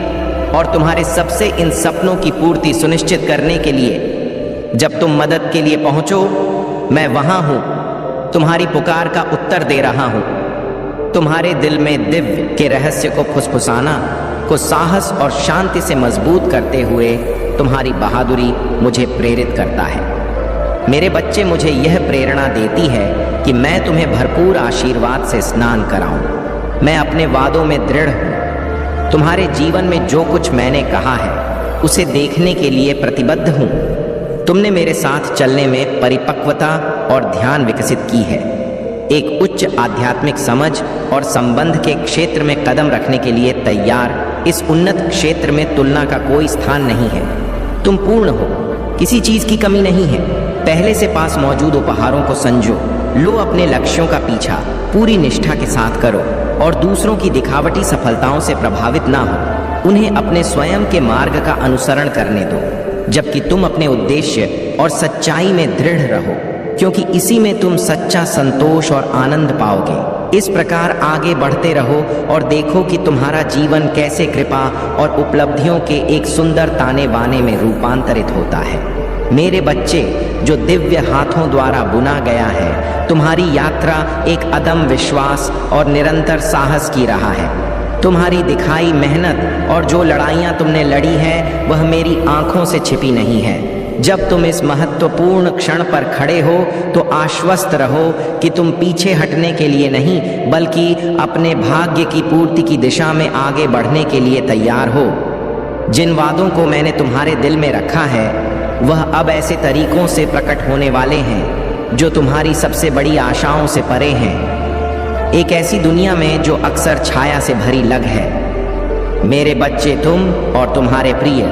और तुम्हारे सबसे इन सपनों की पूर्ति सुनिश्चित करने के लिए। जब तुम मदद के लिए पहुंचो, मैं वहां हूं, तुम्हारी पुकार का उत्तर दे रहा हूं। तुम्हारे दिल में दिव्य के रहस्य को फुसफुसाना को साहस और शांति से मजबूत करते हुए तुम्हारी बहादुरी मुझे प्रेरित करता है। मेरे बच्चे, मुझे यह प्रेरणा देती है कि मैं तुम्हें भरपूर आशीर्वाद से स्नान कराऊं। मैं अपने वादों में दृढ़ हूं। तुम्हारे जीवन में जो कुछ मैंने कहा है उसे देखने के लिए प्रतिबद्ध हूं। तुमने मेरे साथ चलने में परिपक्वता और ध्यान विकसित की है। एक उच्च आध्यात्मिक समझ और संबंध के क्षेत्र में कदम रखने के लिए तैयार इस उन्नत क्षेत्र में तुलना का कोई स्थान नहीं है। तुम पूर्ण हो, किसी चीज की कमी नहीं है। पहले से पास मौजूद उपहारों को संजो, लो अपने लक्ष्यों का पीछा पूरी निष्ठा के साथ करो और दूसरों की दिखावटी सफलताओं से प्रभावित ना हो। उन्हें अपने स्वयं के मार्ग का अनुसरण करने दो, जबकि तुम अपने उद्देश्य और सच्चाई में दृढ़ रहो, क्योंकि इसी में तुम सच्चा संतोष और आनंद पाओगे। इस प्रकार आगे बढ़ते रहो और देखो कि तुम्हारा जीवन कैसे कृपा और उपलब्धियों के एक सुंदर ताने बाने में रूपांतरित होता है। मेरे बच्चे, जो दिव्य हाथों द्वारा बुना गया है, तुम्हारी यात्रा एक अदम्य विश्वास और निरंतर साहस की राह है। तुम्हारी दिखाई मेहनत और जो लड़ाइयाँ तुमने लड़ी है वह मेरी आंखों से छिपी नहीं है। जब तुम इस महत्वपूर्ण क्षण पर खड़े हो तो आश्वस्त रहो कि तुम पीछे हटने के लिए नहीं, बल्कि अपने भाग्य की पूर्ति की दिशा में आगे बढ़ने के लिए तैयार हो। जिन वादों को मैंने तुम्हारे दिल में रखा है वह अब ऐसे तरीकों से प्रकट होने वाले हैं जो तुम्हारी सबसे बड़ी आशाओं से परे हैं। एक ऐसी दुनिया में जो अक्सर छाया से भरी लग है। मेरे बच्चे, तुम और तुम्हारे प्रिय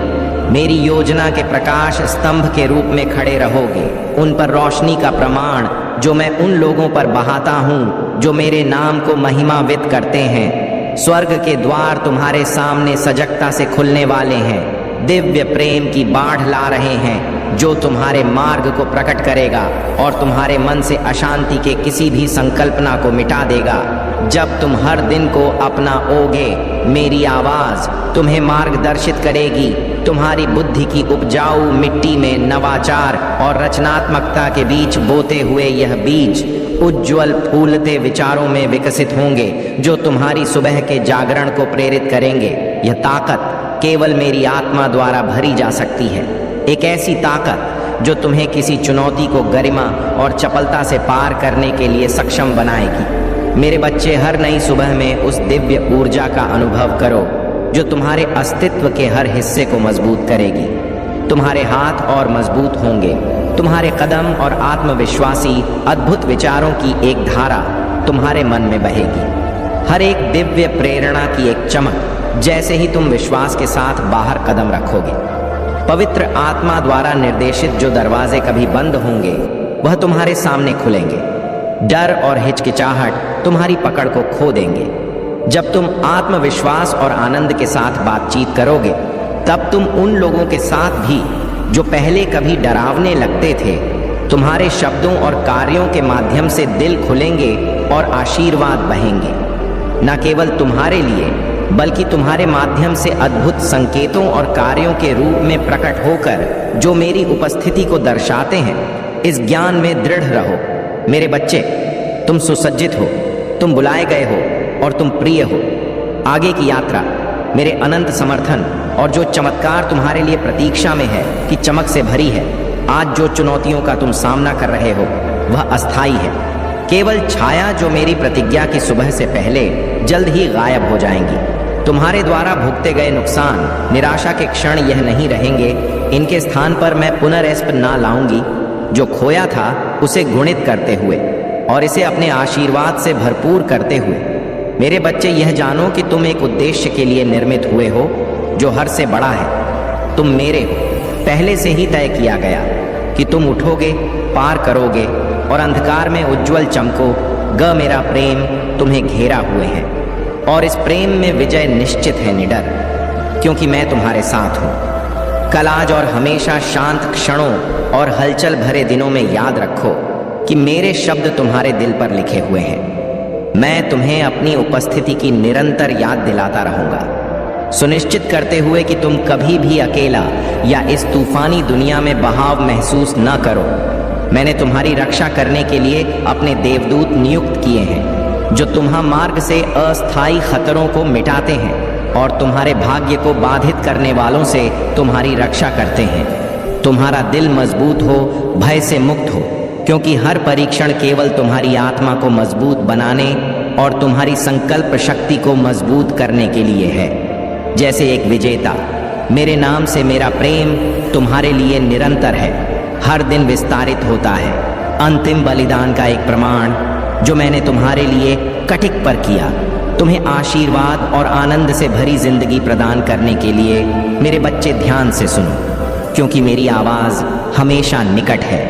मेरी योजना के प्रकाश स्तंभ के रूप में खड़े रहोगे। उन पर रोशनी का प्रमाण जो मैं उन लोगों पर बहाता हूँ जो मेरे नाम को महिमान्वित करते हैं। स्वर्ग के द्वार तुम्हारे सामने सजगता से खुलने वाले हैं। दिव्य प्रेम की बाढ़ ला रहे हैं जो तुम्हारे मार्ग को प्रकट करेगा और तुम्हारे मन से अशांति के किसी भी संकल्पना को मिटा देगा। जब तुम हर दिन को अपनाओगे, मेरी आवाज तुम्हें मार्गदर्शित करेगी। तुम्हारी बुद्धि की उपजाऊ मिट्टी में नवाचार और रचनात्मकता के बीच बोते हुए यह बीज उज्ज्वल फूलते विचारों में विकसित होंगे जो तुम्हारी सुबह के जागरण को प्रेरित करेंगे। यह ताकत केवल मेरी आत्मा द्वारा भरी जा सकती है, एक ऐसी ताकत जो तुम्हें किसी चुनौती को गरिमा और चपलता से पार करने के लिए सक्षम बनाएगी। मेरे बच्चे, हर नई सुबह में उस दिव्य ऊर्जा का अनुभव करो जो तुम्हारे अस्तित्व के हर हिस्से को मजबूत करेगी। तुम्हारे हाथ और मजबूत होंगे, तुम्हारे कदम और आत्मविश्वासी अद्भुत विचारों की एक धारा तुम्हारे मन में बहेगी। हर एक दिव्य प्रेरणा की एक चमक जैसे ही तुम विश्वास के साथ बाहर कदम रखोगे। पवित्र आत्मा द्वारा निर्देशित जो दरवाजे कभी बंद होंगे वह तुम्हारे सामने खुलेंगे। डर और हिचकिचाहट तुम्हारी पकड़ को खो देंगे। जब तुम आत्मविश्वास और आनंद के साथ बातचीत करोगे तब तुम उन लोगों के साथ भी जो पहले कभी डरावने लगते थे, तुम्हारे शब्दों और कार्यों के माध्यम से दिल खुलेंगे और आशीर्वाद बहेंगे। न केवल तुम्हारे लिए बल्कि तुम्हारे माध्यम से अद्भुत संकेतों और कार्यों के रूप में प्रकट होकर जो मेरी उपस्थिति को दर्शाते हैं। इस ज्ञान में दृढ़ रहो। मेरे बच्चे, तुम सुसज्जित हो, तुम बुलाए गए हो और तुम प्रिय हो। आगे की यात्रा मेरे अनंत समर्थन और जो चमत्कार तुम्हारे लिए प्रतीक्षा में है कि चमक से भरी है। आज जो चुनौतियों का तुम सामना कर रहे हो वह अस्थायी है, केवल छाया जो मेरी प्रतिज्ञा की सुबह से पहले जल्द ही गायब हो जाएंगी। तुम्हारे द्वारा भुगते गए नुकसान, निराशा के क्षण यह नहीं रहेंगे। इनके स्थान पर मैं पुनर्स्प ना लाऊंगी। जो खोया था उसे गुणित करते हुए और इसे अपने आशीर्वाद से भरपूर करते हुए। मेरे बच्चे, यह जानो कि तुम एक उद्देश्य के लिए निर्मित हुए हो जो हर से बड़ा है। तुम मेरे हो, पहले से ही तय किया गया कि तुम उठोगे, पार करोगे और अंधकार में उज्जवल चमको। ग मेरा प्रेम तुम्हें घेरा हुए है, और इस प्रेम में विजय निश्चित है निडर, क्योंकि मैं तुम्हारे साथ हूँ। कल आज और हमेशा शांत क्षणों और हलचल भरे दिनों में याद रखो कि मेरे शब्द तुम्हारे दिल पर लिखे हुए हैं। मैं तुम्हें अपनी उपस्थिति की निरंतर याद दिलाता रहूंगा, सुनिश्चित करते हुए कि तुम कभी भी अकेला या इस तूफानी दुनिया में बहाव महसूस न करो। मैंने तुम्हारी रक्षा करने के लिए अपने देवदूत नियुक्त किए हैं, जो तुम्हारे मार्ग से अस्थायी खतरों को मिटाते हैं और तुम्हारे भाग्य को बाधित करने वालों से तुम्हारी रक्षा करते हैं। तुम्हारा दिल मजबूत हो, भय से मुक्त हो, क्योंकि हर परीक्षण केवल तुम्हारी आत्मा को मजबूत बनाने और तुम्हारी संकल्प शक्ति को मजबूत करने के लिए है। जैसे एक विजेता, मेरे नाम से मेरा प्रेम तुम्हारे लिए निरंतर है, हर दिन विस्तारित होता है। अंतिम बलिदान का एक प्रमाण जो मैंने तुम्हारे लिए कटिक पर किया, तुम्हें आशीर्वाद और आनंद से भरी जिंदगी प्रदान करने के लिए। मेरे बच्चे ध्यान से सुनो, क्योंकि मेरी आवाज़ हमेशा निकट है,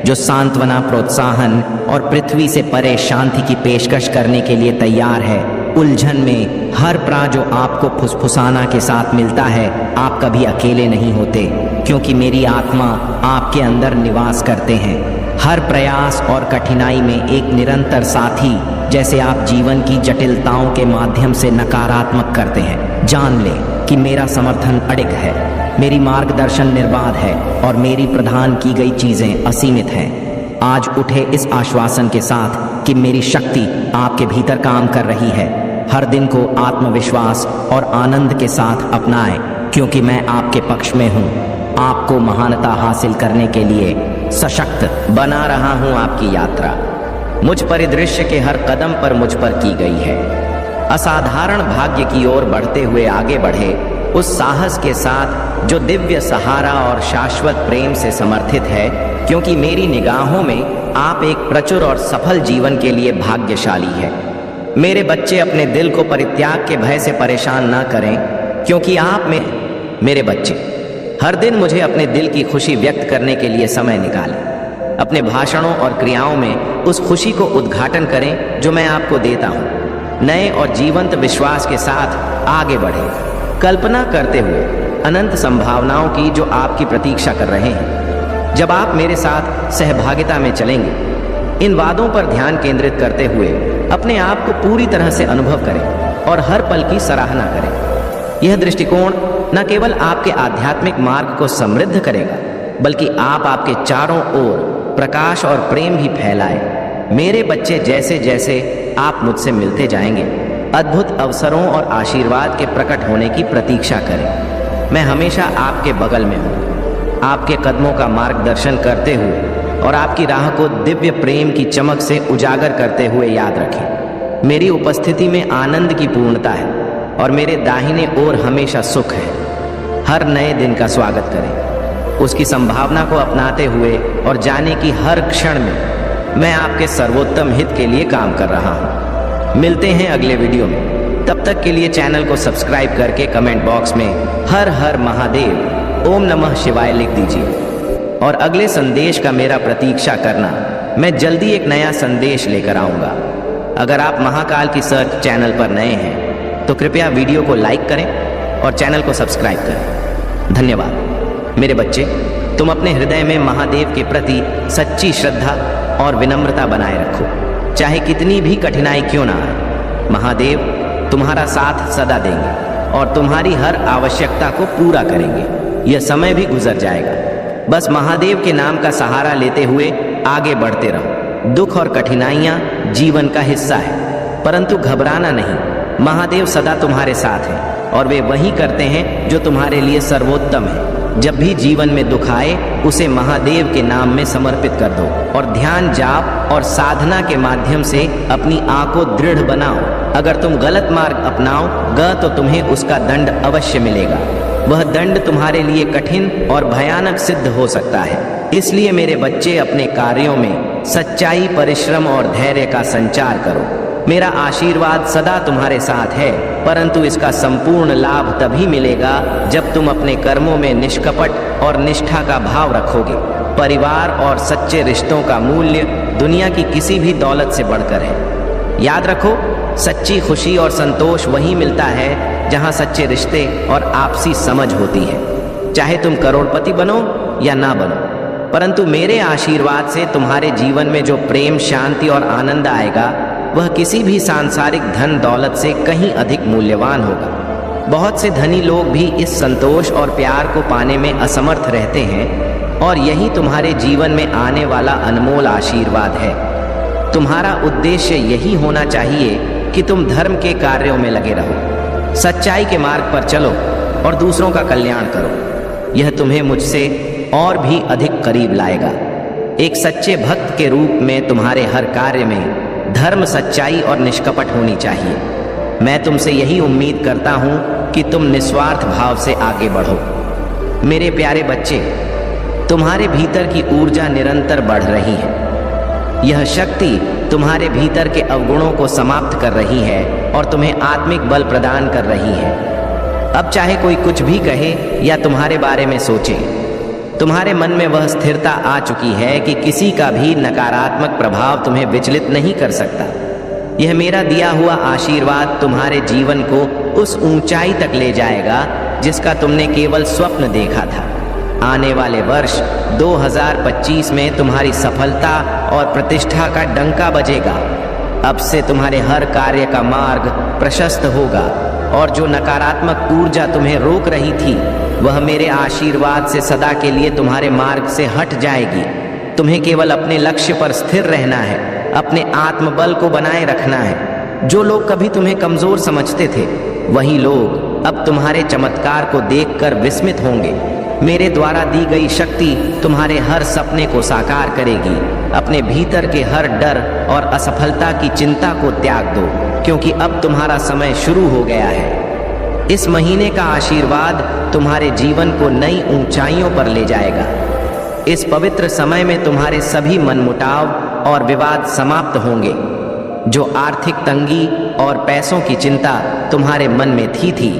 जो सांत्वना, प्रोत्साहन और पृथ्वी से परे शांति की पेशकश करने के लिए तैयार है। उलझन में हर प्रा जो आपको फुसफुसाना के साथ मिलता है, आप कभी अकेले नहीं होते, क्योंकि मेरी आत्मा आपके अंदर निवास करते हैं। हर प्रयास और कठिनाई में एक निरंतर साथी, जैसे आप जीवन की जटिलताओं के माध्यम से नकारात्मक करते हैं। जान ले कि मेरा समर्थन अडिग है, मेरी मार्गदर्शन निर्बाध है और मेरी प्रदान की गई चीजें असीमित हैं। आज उठे इस आश्वासन के साथ कि मेरी शक्ति आपके भीतर काम कर रही है। हर दिन को आत्मविश्वास और आनंद के साथ अपनाएं, क्योंकि मैं आपके पक्ष में हूँ। आपको महानता हासिल करने के लिए सशक्त बना रहा हूँ। आपकी यात्रा मुझ परिदृश्य के हर कदम पर मुझ पर की गई है। असाधारण भाग्य की ओर बढ़ते हुए आगे बढ़े, उस साहस के साथ जो दिव्य सहारा और शाश्वत प्रेम से समर्थित है, क्योंकि मेरी निगाहों में आप एक प्रचुर और सफल जीवन के लिए भाग्यशाली है। मेरे बच्चे अपने दिल को परित्याग के भय से परेशान न करें, क्योंकि आप में मेरे बच्चे हर दिन मुझे अपने दिल की खुशी व्यक्त करने के लिए समय निकालें। अपने भाषणों और क्रियाओं में उस खुशी को उद्घाटन करें जो मैं आपको देता हूँ। नए और जीवंत विश्वास के साथ आगे बढ़ें, कल्पना करते हुए अनंत संभावनाओं की जो आपकी प्रतीक्षा कर रहे हैं। जब आप मेरे साथ सहभागिता में चलेंगे, इन वादों पर ध्यान केंद्रित करते हुए अपने आप को पूरी तरह से अनुभव करें और हर पल की सराहना करें। यह दृष्टिकोण न केवल आपके आध्यात्मिक मार्ग को समृद्ध करेगा, बल्कि आपके चारों ओर प्रकाश और प्रेम भी फैलाए। मेरे बच्चे, जैसे जैसे आप मुझसे मिलते जाएंगे, अद्भुत अवसरों और आशीर्वाद के प्रकट होने की प्रतीक्षा करें। मैं हमेशा आपके बगल में हूँ, आपके कदमों का मार्गदर्शन करते हुए और आपकी राह को दिव्य प्रेम की चमक से उजागर करते हुए याद रखें। मेरी उपस्थिति में आनंद की पूर्णता है और मेरे दाहिने ओर हमेशा सुख है। हर नए दिन का स्वागत करें, उसकी संभावना को अपनाते हुए और जाने की हर क्षण में मैं आपके सर्वोत्तम हित के लिए काम कर रहा हूँ। मिलते हैं अगले वीडियो में। तब तक के लिए चैनल को सब्सक्राइब करके कमेंट बॉक्स में हर हर महादेव, ओम नमः शिवाय लिख दीजिए और अगले संदेश का मेरा प्रतीक्षा करना। मैं जल्दी एक नया संदेश लेकर आऊँगा। अगर आप महाकाल की सर्च चैनल पर नए हैं तो कृपया वीडियो को लाइक करें और चैनल को सब्सक्राइब करें। धन्यवाद। मेरे बच्चे, तुम अपने हृदय में महादेव के प्रति सच्ची श्रद्धा और विनम्रता बनाए रखो, चाहे कितनी भी कठिनाई क्यों ना आए। महादेव तुम्हारा साथ सदा देंगे और तुम्हारी हर आवश्यकता को पूरा करेंगे। यह समय भी गुजर जाएगा, बस महादेव के नाम का सहारा लेते हुए आगे बढ़ते रहो। दुख और कठिनाइयाँ जीवन का हिस्सा है, परंतु घबराना नहीं। महादेव सदा तुम्हारे साथ हैं और वे वही करते हैं जो तुम्हारे लिए सर्वोत्तम है। जब भी जीवन में दुख आए, उसे महादेव के नाम में समर्पित कर दो और ध्यान, जाप और साधना के माध्यम से अपनी आँख को दृढ़ बनाओ। अगर तुम गलत मार्ग अपनाओगे तो तुम्हें उसका दंड अवश्य मिलेगा। वह दंड तुम्हारे लिए कठिन और भयानक सिद्ध हो सकता है। इसलिए मेरे बच्चे, अपने कार्यों में सच्चाई, परिश्रम और धैर्य का संचार करो। मेरा आशीर्वाद सदा तुम्हारे साथ है, परंतु इसका संपूर्ण लाभ तभी मिलेगा जब तुम अपने कर्मों में निष्कपट और निष्ठा का भाव रखोगे। परिवार और सच्चे रिश्तों का मूल्य दुनिया की किसी भी दौलत से बढ़कर है। याद रखो, सच्ची खुशी और संतोष वहीं मिलता है जहां सच्चे रिश्ते और आपसी समझ होती है। चाहे तुम करोड़पति बनो या ना बनो, परंतु मेरे आशीर्वाद से तुम्हारे जीवन में जो प्रेम, शांति और आनंद आएगा वह किसी भी सांसारिक धन दौलत से कहीं अधिक मूल्यवान होगा। बहुत से धनी लोग भी इस संतोष और प्यार को पाने में असमर्थ रहते हैं और यही तुम्हारे जीवन में आने वाला अनमोल आशीर्वाद है। तुम्हारा उद्देश्य यही होना चाहिए कि तुम धर्म के कार्यों में लगे रहो, सच्चाई के मार्ग पर चलो और दूसरों का कल्याण करो। यह तुम्हें मुझसे और भी अधिक करीब लाएगा। एक सच्चे भक्त के रूप में तुम्हारे हर कार्य में धर्म, सच्चाई और निष्कपट होनी चाहिए। मैं तुमसे यही उम्मीद करता हूं कि तुम निस्वार्थ भाव से आगे बढ़ो। मेरे प्यारे बच्चे, तुम्हारे भीतर की ऊर्जा निरंतर बढ़ रही है। यह शक्ति तुम्हारे भीतर के अवगुणों को समाप्त कर रही है और तुम्हें आत्मिक बल प्रदान कर रही है। अब चाहे कोई कुछ भी कहे या तुम्हारे बारे में सोचे, तुम्हारे मन में वह स्थिरता आ चुकी है कि किसी का भी नकारात्मक प्रभाव तुम्हें विचलित नहीं कर सकता। यह मेरा दिया हुआ आशीर्वाद तुम्हारे जीवन को उस ऊंचाई तक ले जाएगा जिसका तुमने केवल स्वप्न देखा था। आने वाले वर्ष 2025 में तुम्हारी सफलता और प्रतिष्ठा का डंका बजेगा। अब से तुम्हारे हर कार्य का मार्ग प्रशस्त होगा और जो नकारात्मक ऊर्जा तुम्हें रोक रही थी वह मेरे आशीर्वाद से सदा के लिए तुम्हारे मार्ग से हट जाएगी। तुम्हें केवल अपने लक्ष्य पर स्थिर रहना है, अपने आत्मबल को बनाए रखना है। जो लोग कभी तुम्हें कमजोर समझते थे वही लोग अब तुम्हारे चमत्कार को देखकर विस्मित होंगे। मेरे द्वारा दी गई शक्ति तुम्हारे हर सपने को साकार करेगी। अपने भीतर के हर डर और असफलता की चिंता को त्याग दो, क्योंकि अब तुम्हारा समय शुरू हो गया है। इस महीने का आशीर्वाद तुम्हारे जीवन को नई ऊंचाइयों पर ले जाएगा। इस पवित्र समय में तुम्हारे सभी मनमुटाव और विवाद समाप्त होंगे। जो आर्थिक तंगी और पैसों की चिंता तुम्हारे मन में थी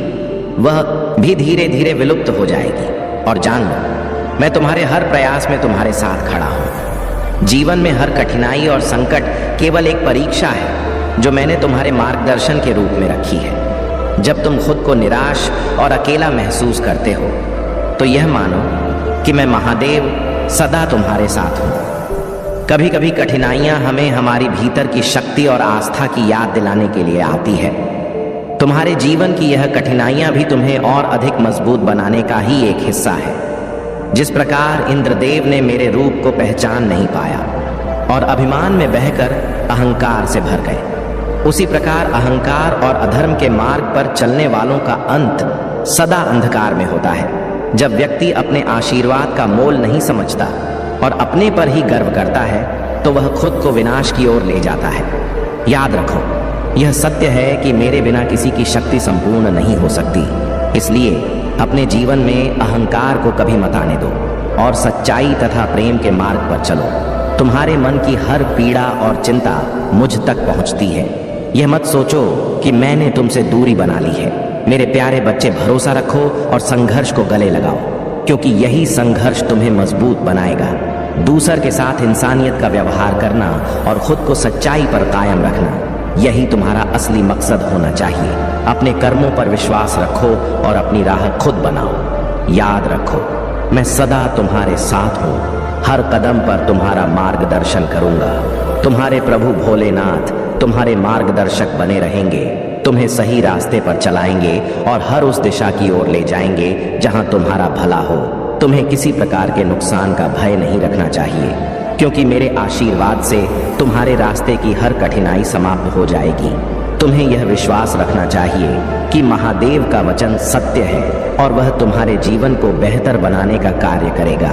वह भी धीरे धीरे विलुप्त हो जाएगी। और जान लो, मैं तुम्हारे हर प्रयास में तुम्हारे साथ खड़ा हूँ। जीवन में हर कठिनाई और संकट केवल एक परीक्षा है जो मैंने तुम्हारे मार्गदर्शन के रूप में रखी है। जब तुम खुद को निराश और अकेला महसूस करते हो तो यह मानो कि मैं महादेव सदा तुम्हारे साथ हूँ। कभी कभी कठिनाइयाँ हमें हमारी भीतर की शक्ति और आस्था की याद दिलाने के लिए आती है। तुम्हारे जीवन की यह कठिनाइयां भी तुम्हें और अधिक मजबूत बनाने का ही एक हिस्सा है। जिस प्रकार इंद्रदेव ने मेरे रूप को पहचान नहीं पाया और अभिमान में बहकर अहंकार से भर गए, उसी प्रकार अहंकार और अधर्म के मार्ग पर चलने वालों का अंत सदा अंधकार में होता है। जब व्यक्ति अपने आशीर्वाद का मोल नहीं समझता और अपने पर ही गर्व करता है तो वह खुद को विनाश की ओर ले जाता है। याद रखो, यह सत्य है कि मेरे बिना किसी की शक्ति संपूर्ण नहीं हो सकती। इसलिए अपने जीवन में अहंकार को कभी मत आने दो और सच्चाई तथा प्रेम के मार्ग पर चलो। तुम्हारे मन की हर पीड़ा और चिंता मुझ तक पहुंचती है। यह मत सोचो कि मैंने तुमसे दूरी बना ली है। मेरे प्यारे बच्चे, भरोसा रखो और संघर्ष को गले लगाओ, क्योंकि यही संघर्ष तुम्हें मजबूत बनाएगा। दूसर के साथ इंसानियत का व्यवहार करना और खुद को सच्चाई पर कायम रखना, यही तुम्हारा असली मकसद होना चाहिए। अपने कर्मों पर विश्वास रखो और अपनी राह खुद बनाओ। याद रखो, मैं सदा तुम्हारे साथ हूँ। हर कदम पर तुम्हारा मार्गदर्शन करूंगा। तुम्हारे प्रभु भोलेनाथ तुम्हारे मार्गदर्शक बने रहेंगे, तुम्हें सही रास्ते पर चलाएंगे और हर उस दिशा की ओर ले जाएंगे जहां तुम्हारा भला हो। तुम्हें किसी प्रकार के नुकसान का भय नहीं रखना चाहिए, क्योंकि मेरे आशीर्वाद से तुम्हारे रास्ते की हर कठिनाई समाप्त हो जाएगी। तुम्हें यह विश्वास रखना चाहिए कि महादेव का वचन सत्य है और वह तुम्हारे जीवन को बेहतर बनाने का कार्य करेगा।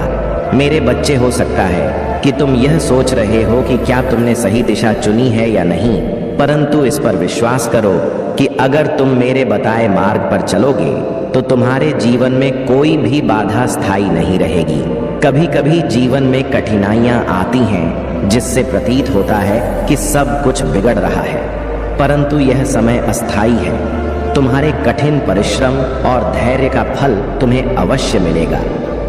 मेरे बच्चे, हो सकता है कि तुम यह सोच रहे हो कि क्या तुमने सही दिशा चुनी है या नहीं, परंतु इस पर विश्वास करो कि अगर तुम मेरे बताए मार्ग पर चलोगे तो तुम्हारे जीवन में कोई भी बाधा स्थायी नहीं रहेगी। कभी कभी जीवन में कठिनाइयां आती हैं जिससे प्रतीत होता है कि सब कुछ बिगड़ रहा है, परंतु यह समय अस्थायी है। तुम्हारे कठिन परिश्रम और धैर्य का फल तुम्हें अवश्य मिलेगा।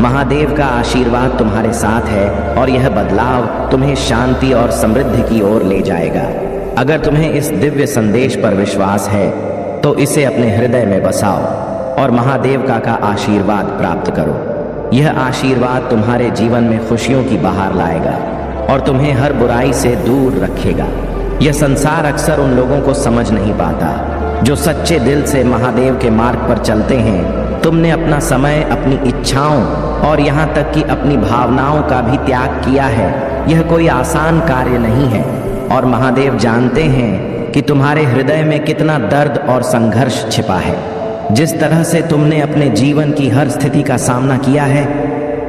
महादेव का आशीर्वाद तुम्हारे साथ है और यह बदलाव तुम्हें शांति और समृद्धि की ओर ले जाएगा। अगर तुम्हें इस दिव्य संदेश पर विश्वास है तो इसे अपने हृदय में बसाओ और महादेव का आशीर्वाद प्राप्त करो। यह आशीर्वाद तुम्हारे जीवन में खुशियों की बहार लाएगा और तुम्हें हर बुराई से दूर रखेगा। यह संसार अक्सर उन लोगों को समझ नहीं पाता जो सच्चे दिल से महादेव के मार्ग पर चलते हैं। तुमने अपना समय, अपनी इच्छाओं और यहाँ तक कि अपनी भावनाओं का भी त्याग किया है। यह कोई आसान कार्य नहीं है और महादेव जानते हैं कि तुम्हारे हृदय में कितना दर्द और संघर्ष छिपा है। जिस तरह से तुमने अपने जीवन की हर स्थिति का सामना किया है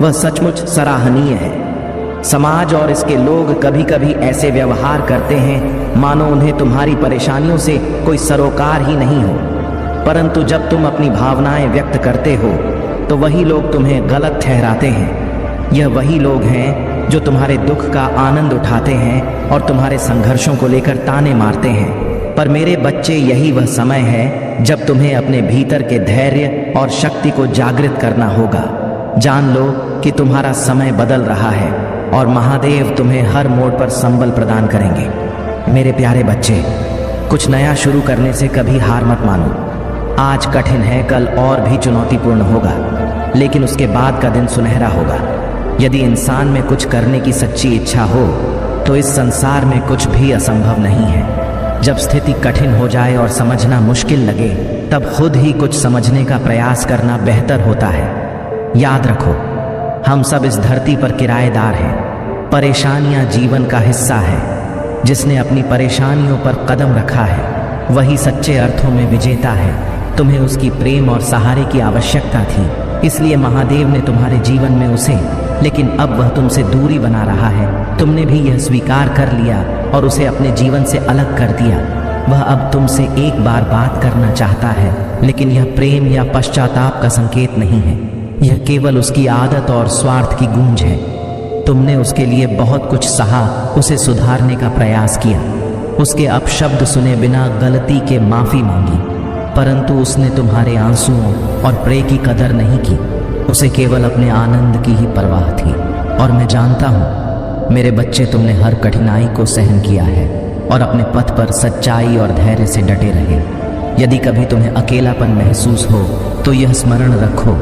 वह सचमुच सराहनीय है। समाज और इसके लोग कभी कभी ऐसे व्यवहार करते हैं मानो उन्हें तुम्हारी परेशानियों से कोई सरोकार ही नहीं हो, परंतु जब तुम अपनी भावनाएं व्यक्त करते हो तो वही लोग तुम्हें गलत ठहराते हैं। यह वही लोग हैं जो तुम्हारे दुख का आनंद उठाते हैं और तुम्हारे संघर्षों को लेकर ताने मारते हैं। पर मेरे बच्चे, यही वह समय है जब तुम्हें अपने भीतर के धैर्य और शक्ति को जागृत करना होगा। जान लो कि तुम्हारा समय बदल रहा है और महादेव तुम्हें हर मोड़ पर संबल प्रदान करेंगे। मेरे प्यारे बच्चे, कुछ नया शुरू करने से कभी हार मत मानो। आज कठिन है, कल और भी चुनौतीपूर्ण होगा, लेकिन उसके बाद का दिन सुनहरा होगा। यदि इंसान में कुछ करने की सच्ची इच्छा हो तो इस संसार में कुछ भी असंभव नहीं है। जब स्थिति कठिन हो जाए और समझना मुश्किल लगे तब खुद ही कुछ समझने का प्रयास करना बेहतर होता है। याद रखो, हम सब इस धरती पर किराएदार हैं। परेशानियां जीवन का हिस्सा है। जिसने अपनी परेशानियों पर कदम रखा है वही सच्चे अर्थों में विजेता है। तुम्हें उसकी प्रेम और सहारे की आवश्यकता थी, इसलिए महादेव ने तुम्हारे जीवन में उसे, लेकिन अब वह तुमसे दूरी बना रहा है। तुमने भी यह स्वीकार कर लिया और उसे अपने जीवन से अलग कर दिया। वह अब तुमसे एक बार बात करना चाहता है, लेकिन यह प्रेम या पश्चाताप का संकेत नहीं है। यह केवल उसकी आदत और स्वार्थ की गूंज है। तुमने उसके लिए बहुत कुछ सहा, उसे सुधारने का प्रयास किया, उसके अपशब्द सुने बिना गलती के माफी मांगी, परंतु उसने तुम्हारे आंसुओं और प्रेम की कदर नहीं की। उसे केवल अपने आनंद की ही परवाह थी। और मैं जानता हूँ मेरे बच्चे, तुमने हर कठिनाई को सहन किया है और अपने पथ पर सच्चाई और धैर्य से डटे रहे। यदि कभी तुम्हें अकेलापन महसूस हो तो यह स्मरण रखो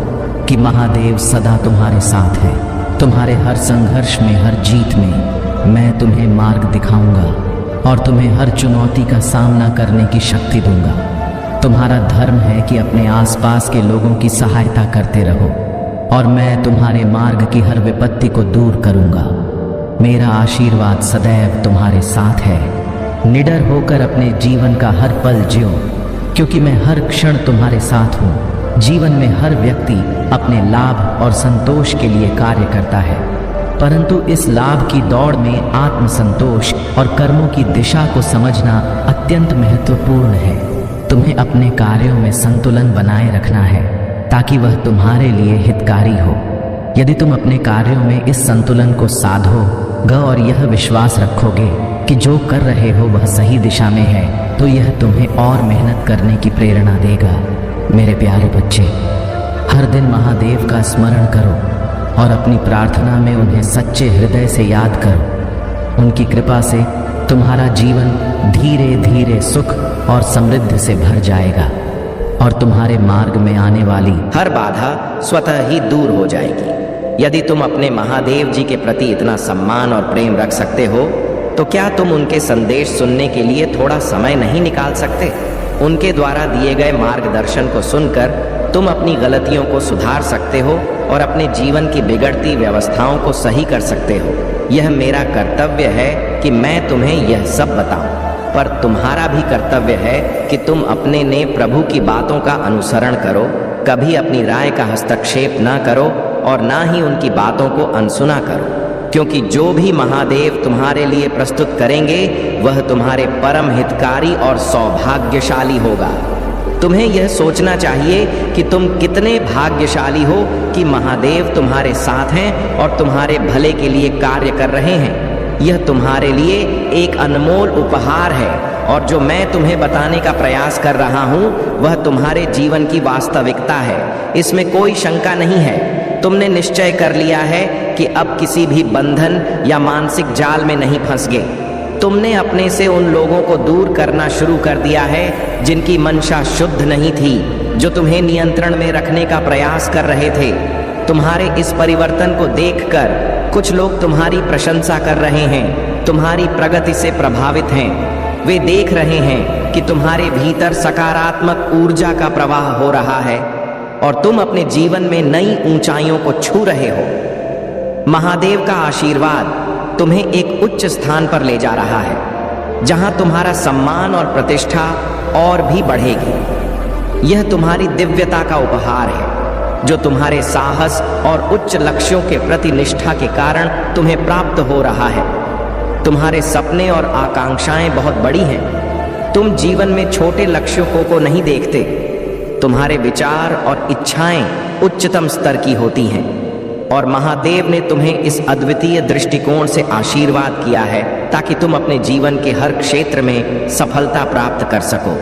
कि महादेव सदा तुम्हारे साथ है। तुम्हारे हर संघर्ष में, हर जीत में मैं तुम्हें मार्ग दिखाऊंगा और तुम्हें हर चुनौती का सामना करने की शक्ति दूंगा। तुम्हारा धर्म है कि अपने आसपास के लोगों की सहायता करते रहो और मैं तुम्हारे मार्ग की हर विपत्ति को दूर करूंगा। मेरा आशीर्वाद सदैव तुम्हारे साथ है। निडर होकर अपने जीवन का हर पल जियो, क्योंकि मैं हर क्षण तुम्हारे साथ हूँ। जीवन में हर व्यक्ति अपने लाभ और संतोष के लिए कार्य करता है, परंतु इस लाभ की दौड़ में आत्मसंतोष और कर्मों की दिशा को समझना अत्यंत महत्वपूर्ण है। तुम्हें अपने कार्यों में संतुलन बनाए रखना है ताकि वह तुम्हारे लिए हितकारी हो। यदि तुम अपने कार्यों में इस संतुलन को साधोगे और यह विश्वास रखोगे कि जो कर रहे हो वह सही दिशा में है, तो यह तुम्हें और मेहनत करने की प्रेरणा देगा। मेरे प्यारे बच्चे, हर दिन महादेव का स्मरण करो और अपनी प्रार्थना में उन्हें सच्चे हृदय से याद करो। उनकी कृपा से तुम्हारा जीवन धीरे धीरे सुख और समृद्धि से भर जाएगा और तुम्हारे मार्ग में आने वाली हर बाधा स्वतः ही दूर हो जाएगी। यदि तुम अपने महादेव जी के प्रति इतना सम्मान और प्रेम रख सकते हो तो क्या तुम उनके संदेश सुनने के लिए थोड़ा समय नहीं निकाल सकते? उनके द्वारा दिए गए मार्गदर्शन को सुनकर तुम अपनी गलतियों को सुधार सकते हो और अपने जीवन की बिगड़ती व्यवस्थाओं को सही कर सकते हो। यह मेरा कर्तव्य है कि मैं तुम्हें यह सब बताऊं, पर तुम्हारा भी कर्तव्य है कि तुम अपने ने प्रभु की बातों का अनुसरण करो। कभी अपनी राय का हस्तक्षेप न करो और ना ही उनकी बातों को अनसुना करो, क्योंकि जो भी महादेव तुम्हारे लिए प्रस्तुत करेंगे वह तुम्हारे परम हितकारी और सौभाग्यशाली होगा। तुम्हें यह सोचना चाहिए कि तुम कितने भाग्यशाली हो कि महादेव तुम्हारे साथ हैं और तुम्हारे भले के लिए कार्य कर रहे हैं। यह तुम्हारे लिए एक अनमोल उपहार है और जो मैं तुम्हें बताने का प्रयास कर रहा हूँ वह तुम्हारे जीवन की वास्तविकता है, इसमें कोई शंका नहीं है। तुमने निश्चय कर लिया है कि अब किसी भी बंधन या मानसिक जाल में नहीं फंस गए। तुमने अपने से उन लोगों को दूर करना शुरू कर दिया है जिनकी मंशा शुद्ध नहीं थी, जो तुम्हें नियंत्रण में रखने का प्रयास कर रहे थे। तुम्हारे इस परिवर्तन को देखकर कुछ लोग तुम्हारी प्रशंसा कर रहे हैं, तुम्हारी प्रगति से प्रभावित हैं। वे देख रहे हैं कि तुम्हारे भीतर सकारात्मक ऊर्जा का प्रवाह हो रहा है और तुम अपने जीवन में नई ऊंचाइयों को छू रहे हो। महादेव का आशीर्वाद तुम्हें एक उच्च स्थान पर ले जा रहा है, जहां तुम्हारा सम्मान और प्रतिष्ठा और भी बढ़ेगी। यह तुम्हारी दिव्यता का उपहार है, जो तुम्हारे साहस और उच्च लक्ष्यों के प्रति निष्ठा के कारण तुम्हें प्राप्त हो रहा है। तुम्हारे सपने और आकांक्षाएं बहुत बड़ी हैं। तुम जीवन में छोटे लक्ष्यों को नहीं देखते। तुम्हारे विचार और इच्छाएं उच्चतम स्तर की होती हैं और महादेव ने तुम्हें इस अद्वितीय दृष्टिकोण से आशीर्वाद किया है ताकि तुम अपने जीवन के हर क्षेत्र में सफलता प्राप्त कर सको।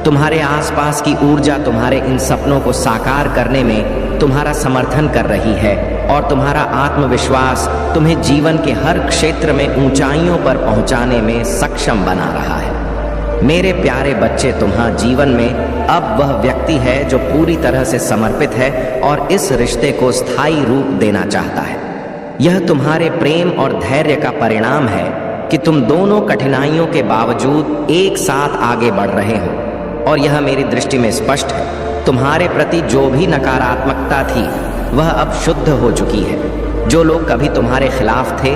तुम्हारे आसपास की ऊर्जा तुम्हारे इन सपनों को साकार करने में तुम्हारा समर्थन कर रही है और तुम्हारा आत्मविश्वास तुम्हें जीवन के हर क्षेत्र में ऊंचाइयों पर पहुंचाने में सक्षम बना रहा है। मेरे प्यारे बच्चे, तुम्हारा जीवन में अब वह व्यक्ति है जो पूरी तरह से समर्पित है और इस रिश्ते को स्थायी रूप देना चाहता है। यह तुम्हारे प्रेम और धैर्य का परिणाम है कि तुम दोनों कठिनाइयों के बावजूद एक साथ आगे बढ़ रहे हो और यह मेरी दृष्टि में स्पष्ट है। तुम्हारे प्रति जो भी नकारात्मकता थी वह अब शुद्ध हो चुकी है। जो लोग कभी तुम्हारे खिलाफ थे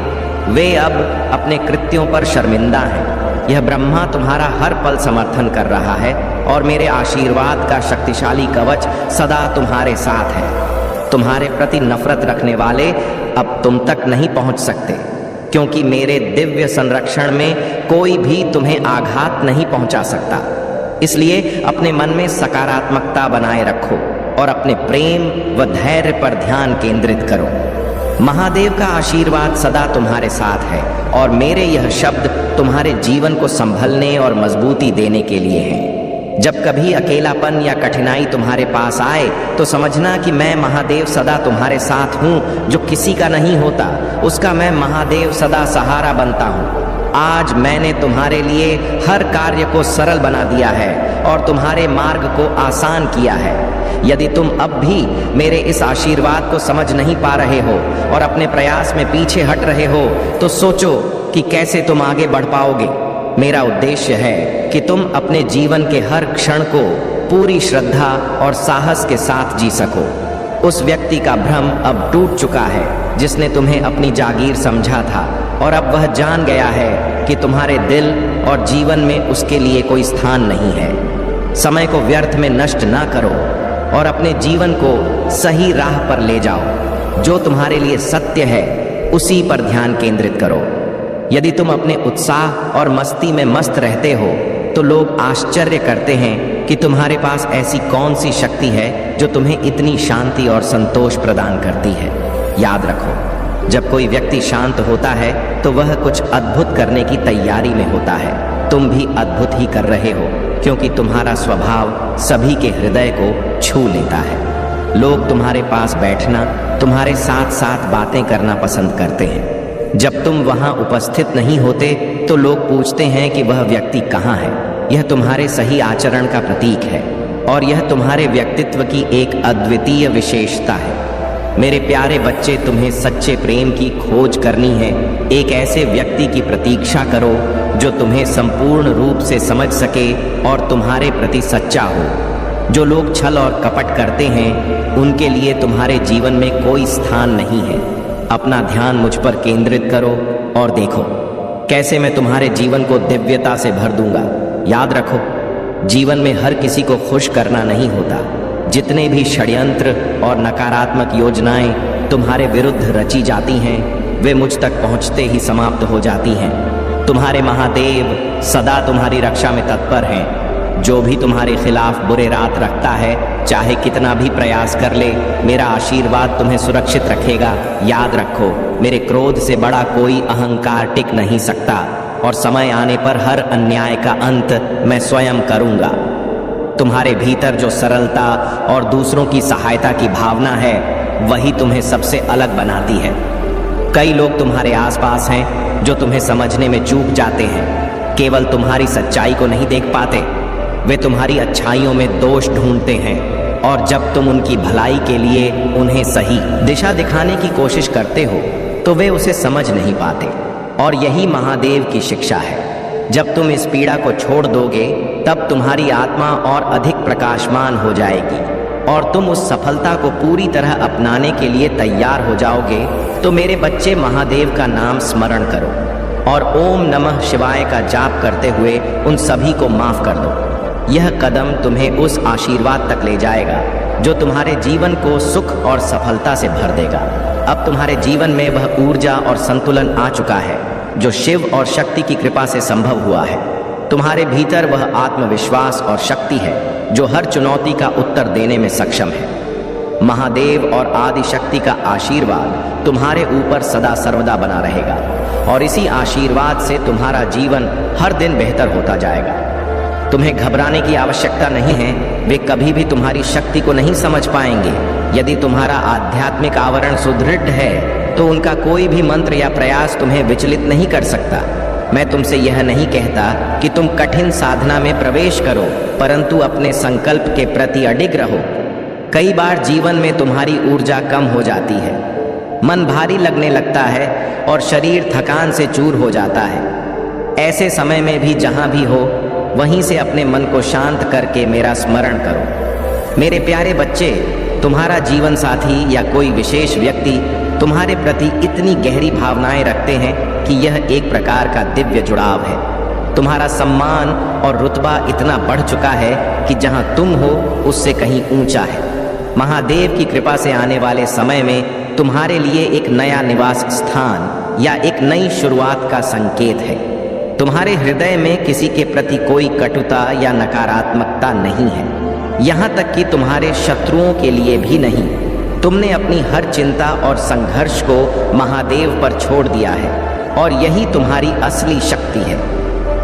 वे अब अपने कृत्यों पर शर्मिंदा हैं। यह ब्रह्मा तुम्हारा हर पल समर्थन कर रहा है और मेरे आशीर्वाद का शक्तिशाली कवच सदा तुम्हारे साथ है। तुम्हारे प्रति नफरत रखने वाले अब तुम तक नहीं पहुंच सकते, क्योंकि मेरे दिव्य संरक्षण में कोई भी तुम्हें आघात नहीं पहुंचा सकता। इसलिए अपने मन में सकारात्मकता बनाए रखो और अपने प्रेम व धैर्य पर ध्यान केंद्रित करो। महादेव का आशीर्वाद सदा तुम्हारे साथ है और मेरे यह शब्द तुम्हारे जीवन को संभलने और मजबूती देने के लिए हैं। जब कभी अकेलापन या कठिनाई तुम्हारे पास आए तो समझना कि मैं महादेव सदा तुम्हारे साथ हूँ। जो किसी का नहीं होता उसका मैं महादेव सदा सहारा बनता हूँ। आज मैंने तुम्हारे लिए हर कार्य को सरल बना दिया है और तुम्हारे मार्ग को आसान किया है। यदि तुम अब भी मेरे इस आशीर्वाद को समझ नहीं पा रहे हो और अपने प्रयास में पीछे हट रहे हो तो सोचो कि कैसे तुम आगे बढ़ पाओगे। मेरा उद्देश्य है कि तुम अपने जीवन के हर क्षण को पूरी श्रद्धा और साहस के साथ जी सको। उस व्यक्ति का भ्रम अब टूट चुका है जिसने तुम्हें अपनी जागीर समझा था और अब वह जान गया है कि तुम्हारे दिल और जीवन में उसके लिए कोई स्थान नहीं है। समय को व्यर्थ में नष्ट ना करो और अपने जीवन को सही राह पर ले जाओ। जो तुम्हारे लिए सत्य है उसी पर ध्यान केंद्रित करो। यदि तुम अपने उत्साह और मस्ती में मस्त रहते हो तो लोग आश्चर्य करते हैं कि तुम्हारे पास ऐसी कौन सी शक्ति है जो तुम्हें इतनी शांति और संतोष प्रदान करती है। याद रखो, जब कोई व्यक्ति शांत होता है तो वह कुछ अद्भुत करने की तैयारी में होता है। तुम भी अद्भुत ही कर रहे हो, क्योंकि तुम्हारा स्वभाव सभी के हृदय को छू लेता है। लोग तुम्हारे पास बैठना, तुम्हारे साथ साथ बातें करना पसंद करते हैं। जब तुम वहां उपस्थित नहीं होते तो लोग पूछते हैं कि वह व्यक्ति कहाँ है। यह तुम्हारे सही आचरण का प्रतीक है और यह तुम्हारे व्यक्तित्व की एक अद्वितीय विशेषता है। मेरे प्यारे बच्चे, तुम्हें सच्चे प्रेम की खोज करनी है। एक ऐसे व्यक्ति की प्रतीक्षा करो जो तुम्हें संपूर्ण रूप से समझ सके और तुम्हारे प्रति सच्चा हो। जो लोग छल और कपट करते हैं उनके लिए तुम्हारे जीवन में कोई स्थान नहीं है। अपना ध्यान मुझ पर केंद्रित करो और देखो कैसे मैं तुम्हारे जीवन को दिव्यता से भर दूंगा। याद रखो, जीवन में हर किसी को खुश करना नहीं होता। जितने भी षड्यंत्र और नकारात्मक योजनाएं तुम्हारे विरुद्ध रची जाती हैं वे मुझ तक पहुंचते ही समाप्त हो जाती हैं। तुम्हारे महादेव सदा तुम्हारी रक्षा में तत्पर हैं। जो भी तुम्हारे खिलाफ बुरे रात रखता है, चाहे कितना भी प्रयास कर ले, मेरा आशीर्वाद तुम्हें सुरक्षित रखेगा। याद रखो, मेरे क्रोध से बड़ा कोई अहंकार टिक नहीं सकता और समय आने पर हर अन्याय का अंत मैं स्वयं करूंगा। तुम्हारे भीतर जो सरलता और दूसरों की सहायता की भावना है वही तुम्हें सबसे अलग बनाती है। कई लोग तुम्हारे आसपास हैं जो तुम्हें समझने में चूक जाते हैं, केवल तुम्हारी सच्चाई को नहीं देख पाते। वे तुम्हारी अच्छाइयों में दोष ढूंढते हैं और जब तुम उनकी भलाई के लिए उन्हें सही दिशा दिखाने की कोशिश करते हो तो वे उसे समझ नहीं पाते। और यही महादेव की शिक्षा है। जब तुम इस पीड़ा को छोड़ दोगे तब तुम्हारी आत्मा और अधिक प्रकाशमान हो जाएगी और तुम उस सफलता को पूरी तरह अपनाने के लिए तैयार हो जाओगे। तो मेरे बच्चे, महादेव का नाम स्मरण करो और ओम नमः शिवाय का जाप करते हुए उन सभी को माफ कर दो। यह कदम तुम्हें उस आशीर्वाद तक ले जाएगा जो तुम्हारे जीवन को सुख और सफलता से भर देगा। अब तुम्हारे जीवन में वह ऊर्जा और संतुलन आ चुका है जो शिव और शक्ति की कृपा से संभव हुआ है। तुम्हारे भीतर वह आत्मविश्वास और शक्ति है जो हर चुनौती का उत्तर देने में सक्षम है। महादेव और आदि शक्ति का आशीर्वाद तुम्हारे ऊपर सदा सर्वदा बना रहेगा और इसी आशीर्वाद से तुम्हारा जीवन हर दिन बेहतर होता जाएगा। तुम्हें घबराने की आवश्यकता नहीं है। वे कभी भी तुम्हारी शक्ति को नहीं समझ पाएंगे। यदि तुम्हारा आध्यात्मिक आवरण सुदृढ़ है तो उनका कोई भी मंत्र या प्रयास तुम्हें विचलित नहीं कर सकता। मैं तुमसे यह नहीं कहता कि तुम कठिन साधना में प्रवेश करो, परंतु अपने संकल्प के प्रति अडिग रहो। कई बार जीवन में तुम्हारी ऊर्जा कम हो जाती है, मन भारी लगने लगता है और शरीर थकान से चूर हो जाता है। ऐसे समय में भी जहाँ भी हो वहीं से अपने मन को शांत करके मेरा स्मरण करो। मेरे प्यारे बच्चे, तुम्हारा जीवन साथी या कोई विशेष व्यक्ति तुम्हारे प्रति इतनी गहरी भावनाएं रखते हैं कि यह एक प्रकार का दिव्य जुड़ाव है। तुम्हारा सम्मान और रुतबा इतना बढ़ चुका है कि जहां तुम हो उससे कहीं ऊंचा है। महादेव की कृपा से आने वाले समय में तुम्हारे लिए एक नया निवास स्थान या एक नई शुरुआत का संकेत है। तुम्हारे हृदय में किसी के प्रति कोई कटुता या नकारात्मकता नहीं है, यहाँ तक कि तुम्हारे शत्रुओं के लिए भी नहीं। तुमने अपनी हर चिंता और संघर्ष को महादेव पर छोड़ दिया है और यही तुम्हारी असली शक्ति है।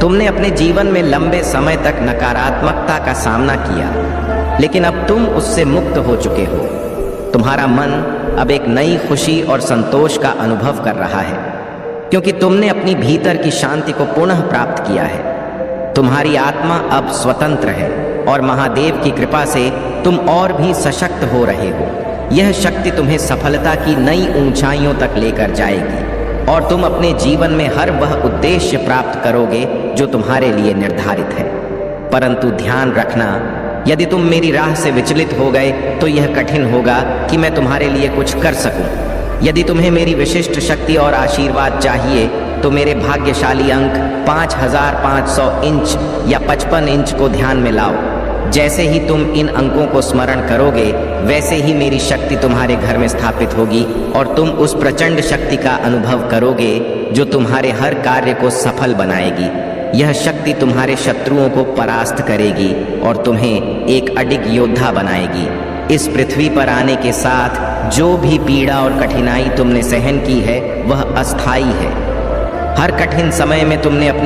तुमने अपने जीवन में लंबे समय तक नकारात्मकता का सामना किया, लेकिन अब तुम उससे मुक्त हो चुके हो। तुम्हारा मन अब एक नई खुशी और संतोष का अनुभव कर रहा है क्योंकि तुमने अपनी भीतर की शांति को पुनः प्राप्त किया है। तुम्हारी आत्मा अब स्वतंत्र है और महादेव की कृपा से तुम और भी सशक्त हो रहे हो। यह शक्ति तुम्हें सफलता की नई ऊंचाइयों तक लेकर जाएगी और तुम अपने जीवन में हर वह उद्देश्य प्राप्त करोगे जो तुम्हारे लिए निर्धारित है। परंतु ध्यान रखना, यदि तुम मेरी राह से विचलित हो गए तो यह कठिन होगा कि मैं तुम्हारे लिए कुछ कर सकूं। यदि तुम्हें मेरी विशिष्ट शक्ति और आशीर्वाद चाहिए तो मेरे भाग्यशाली अंक 5500 इंच या 55 इंच को ध्यान में लाओ। जैसे ही तुम इन अंकों को स्मरण करोगे वैसे ही मेरी शक्ति तुम्हारे घर में स्थापित होगी और तुम उस प्रचंड शक्ति का अनुभव करोगे जो तुम्हारे हर कार्य को सफल बनाएगी। यह शक्ति तुम्हारे शत्रुओं को परास्त करेगी और तुम्हें एक अडिग योद्धा बनाएगी। इस पृथ्वी पर आने के साथ जो भी पीड़ा और कठिनाई तुमने सहन की है वह अस्थायी है। हर कठिन समय में तुमने अपनी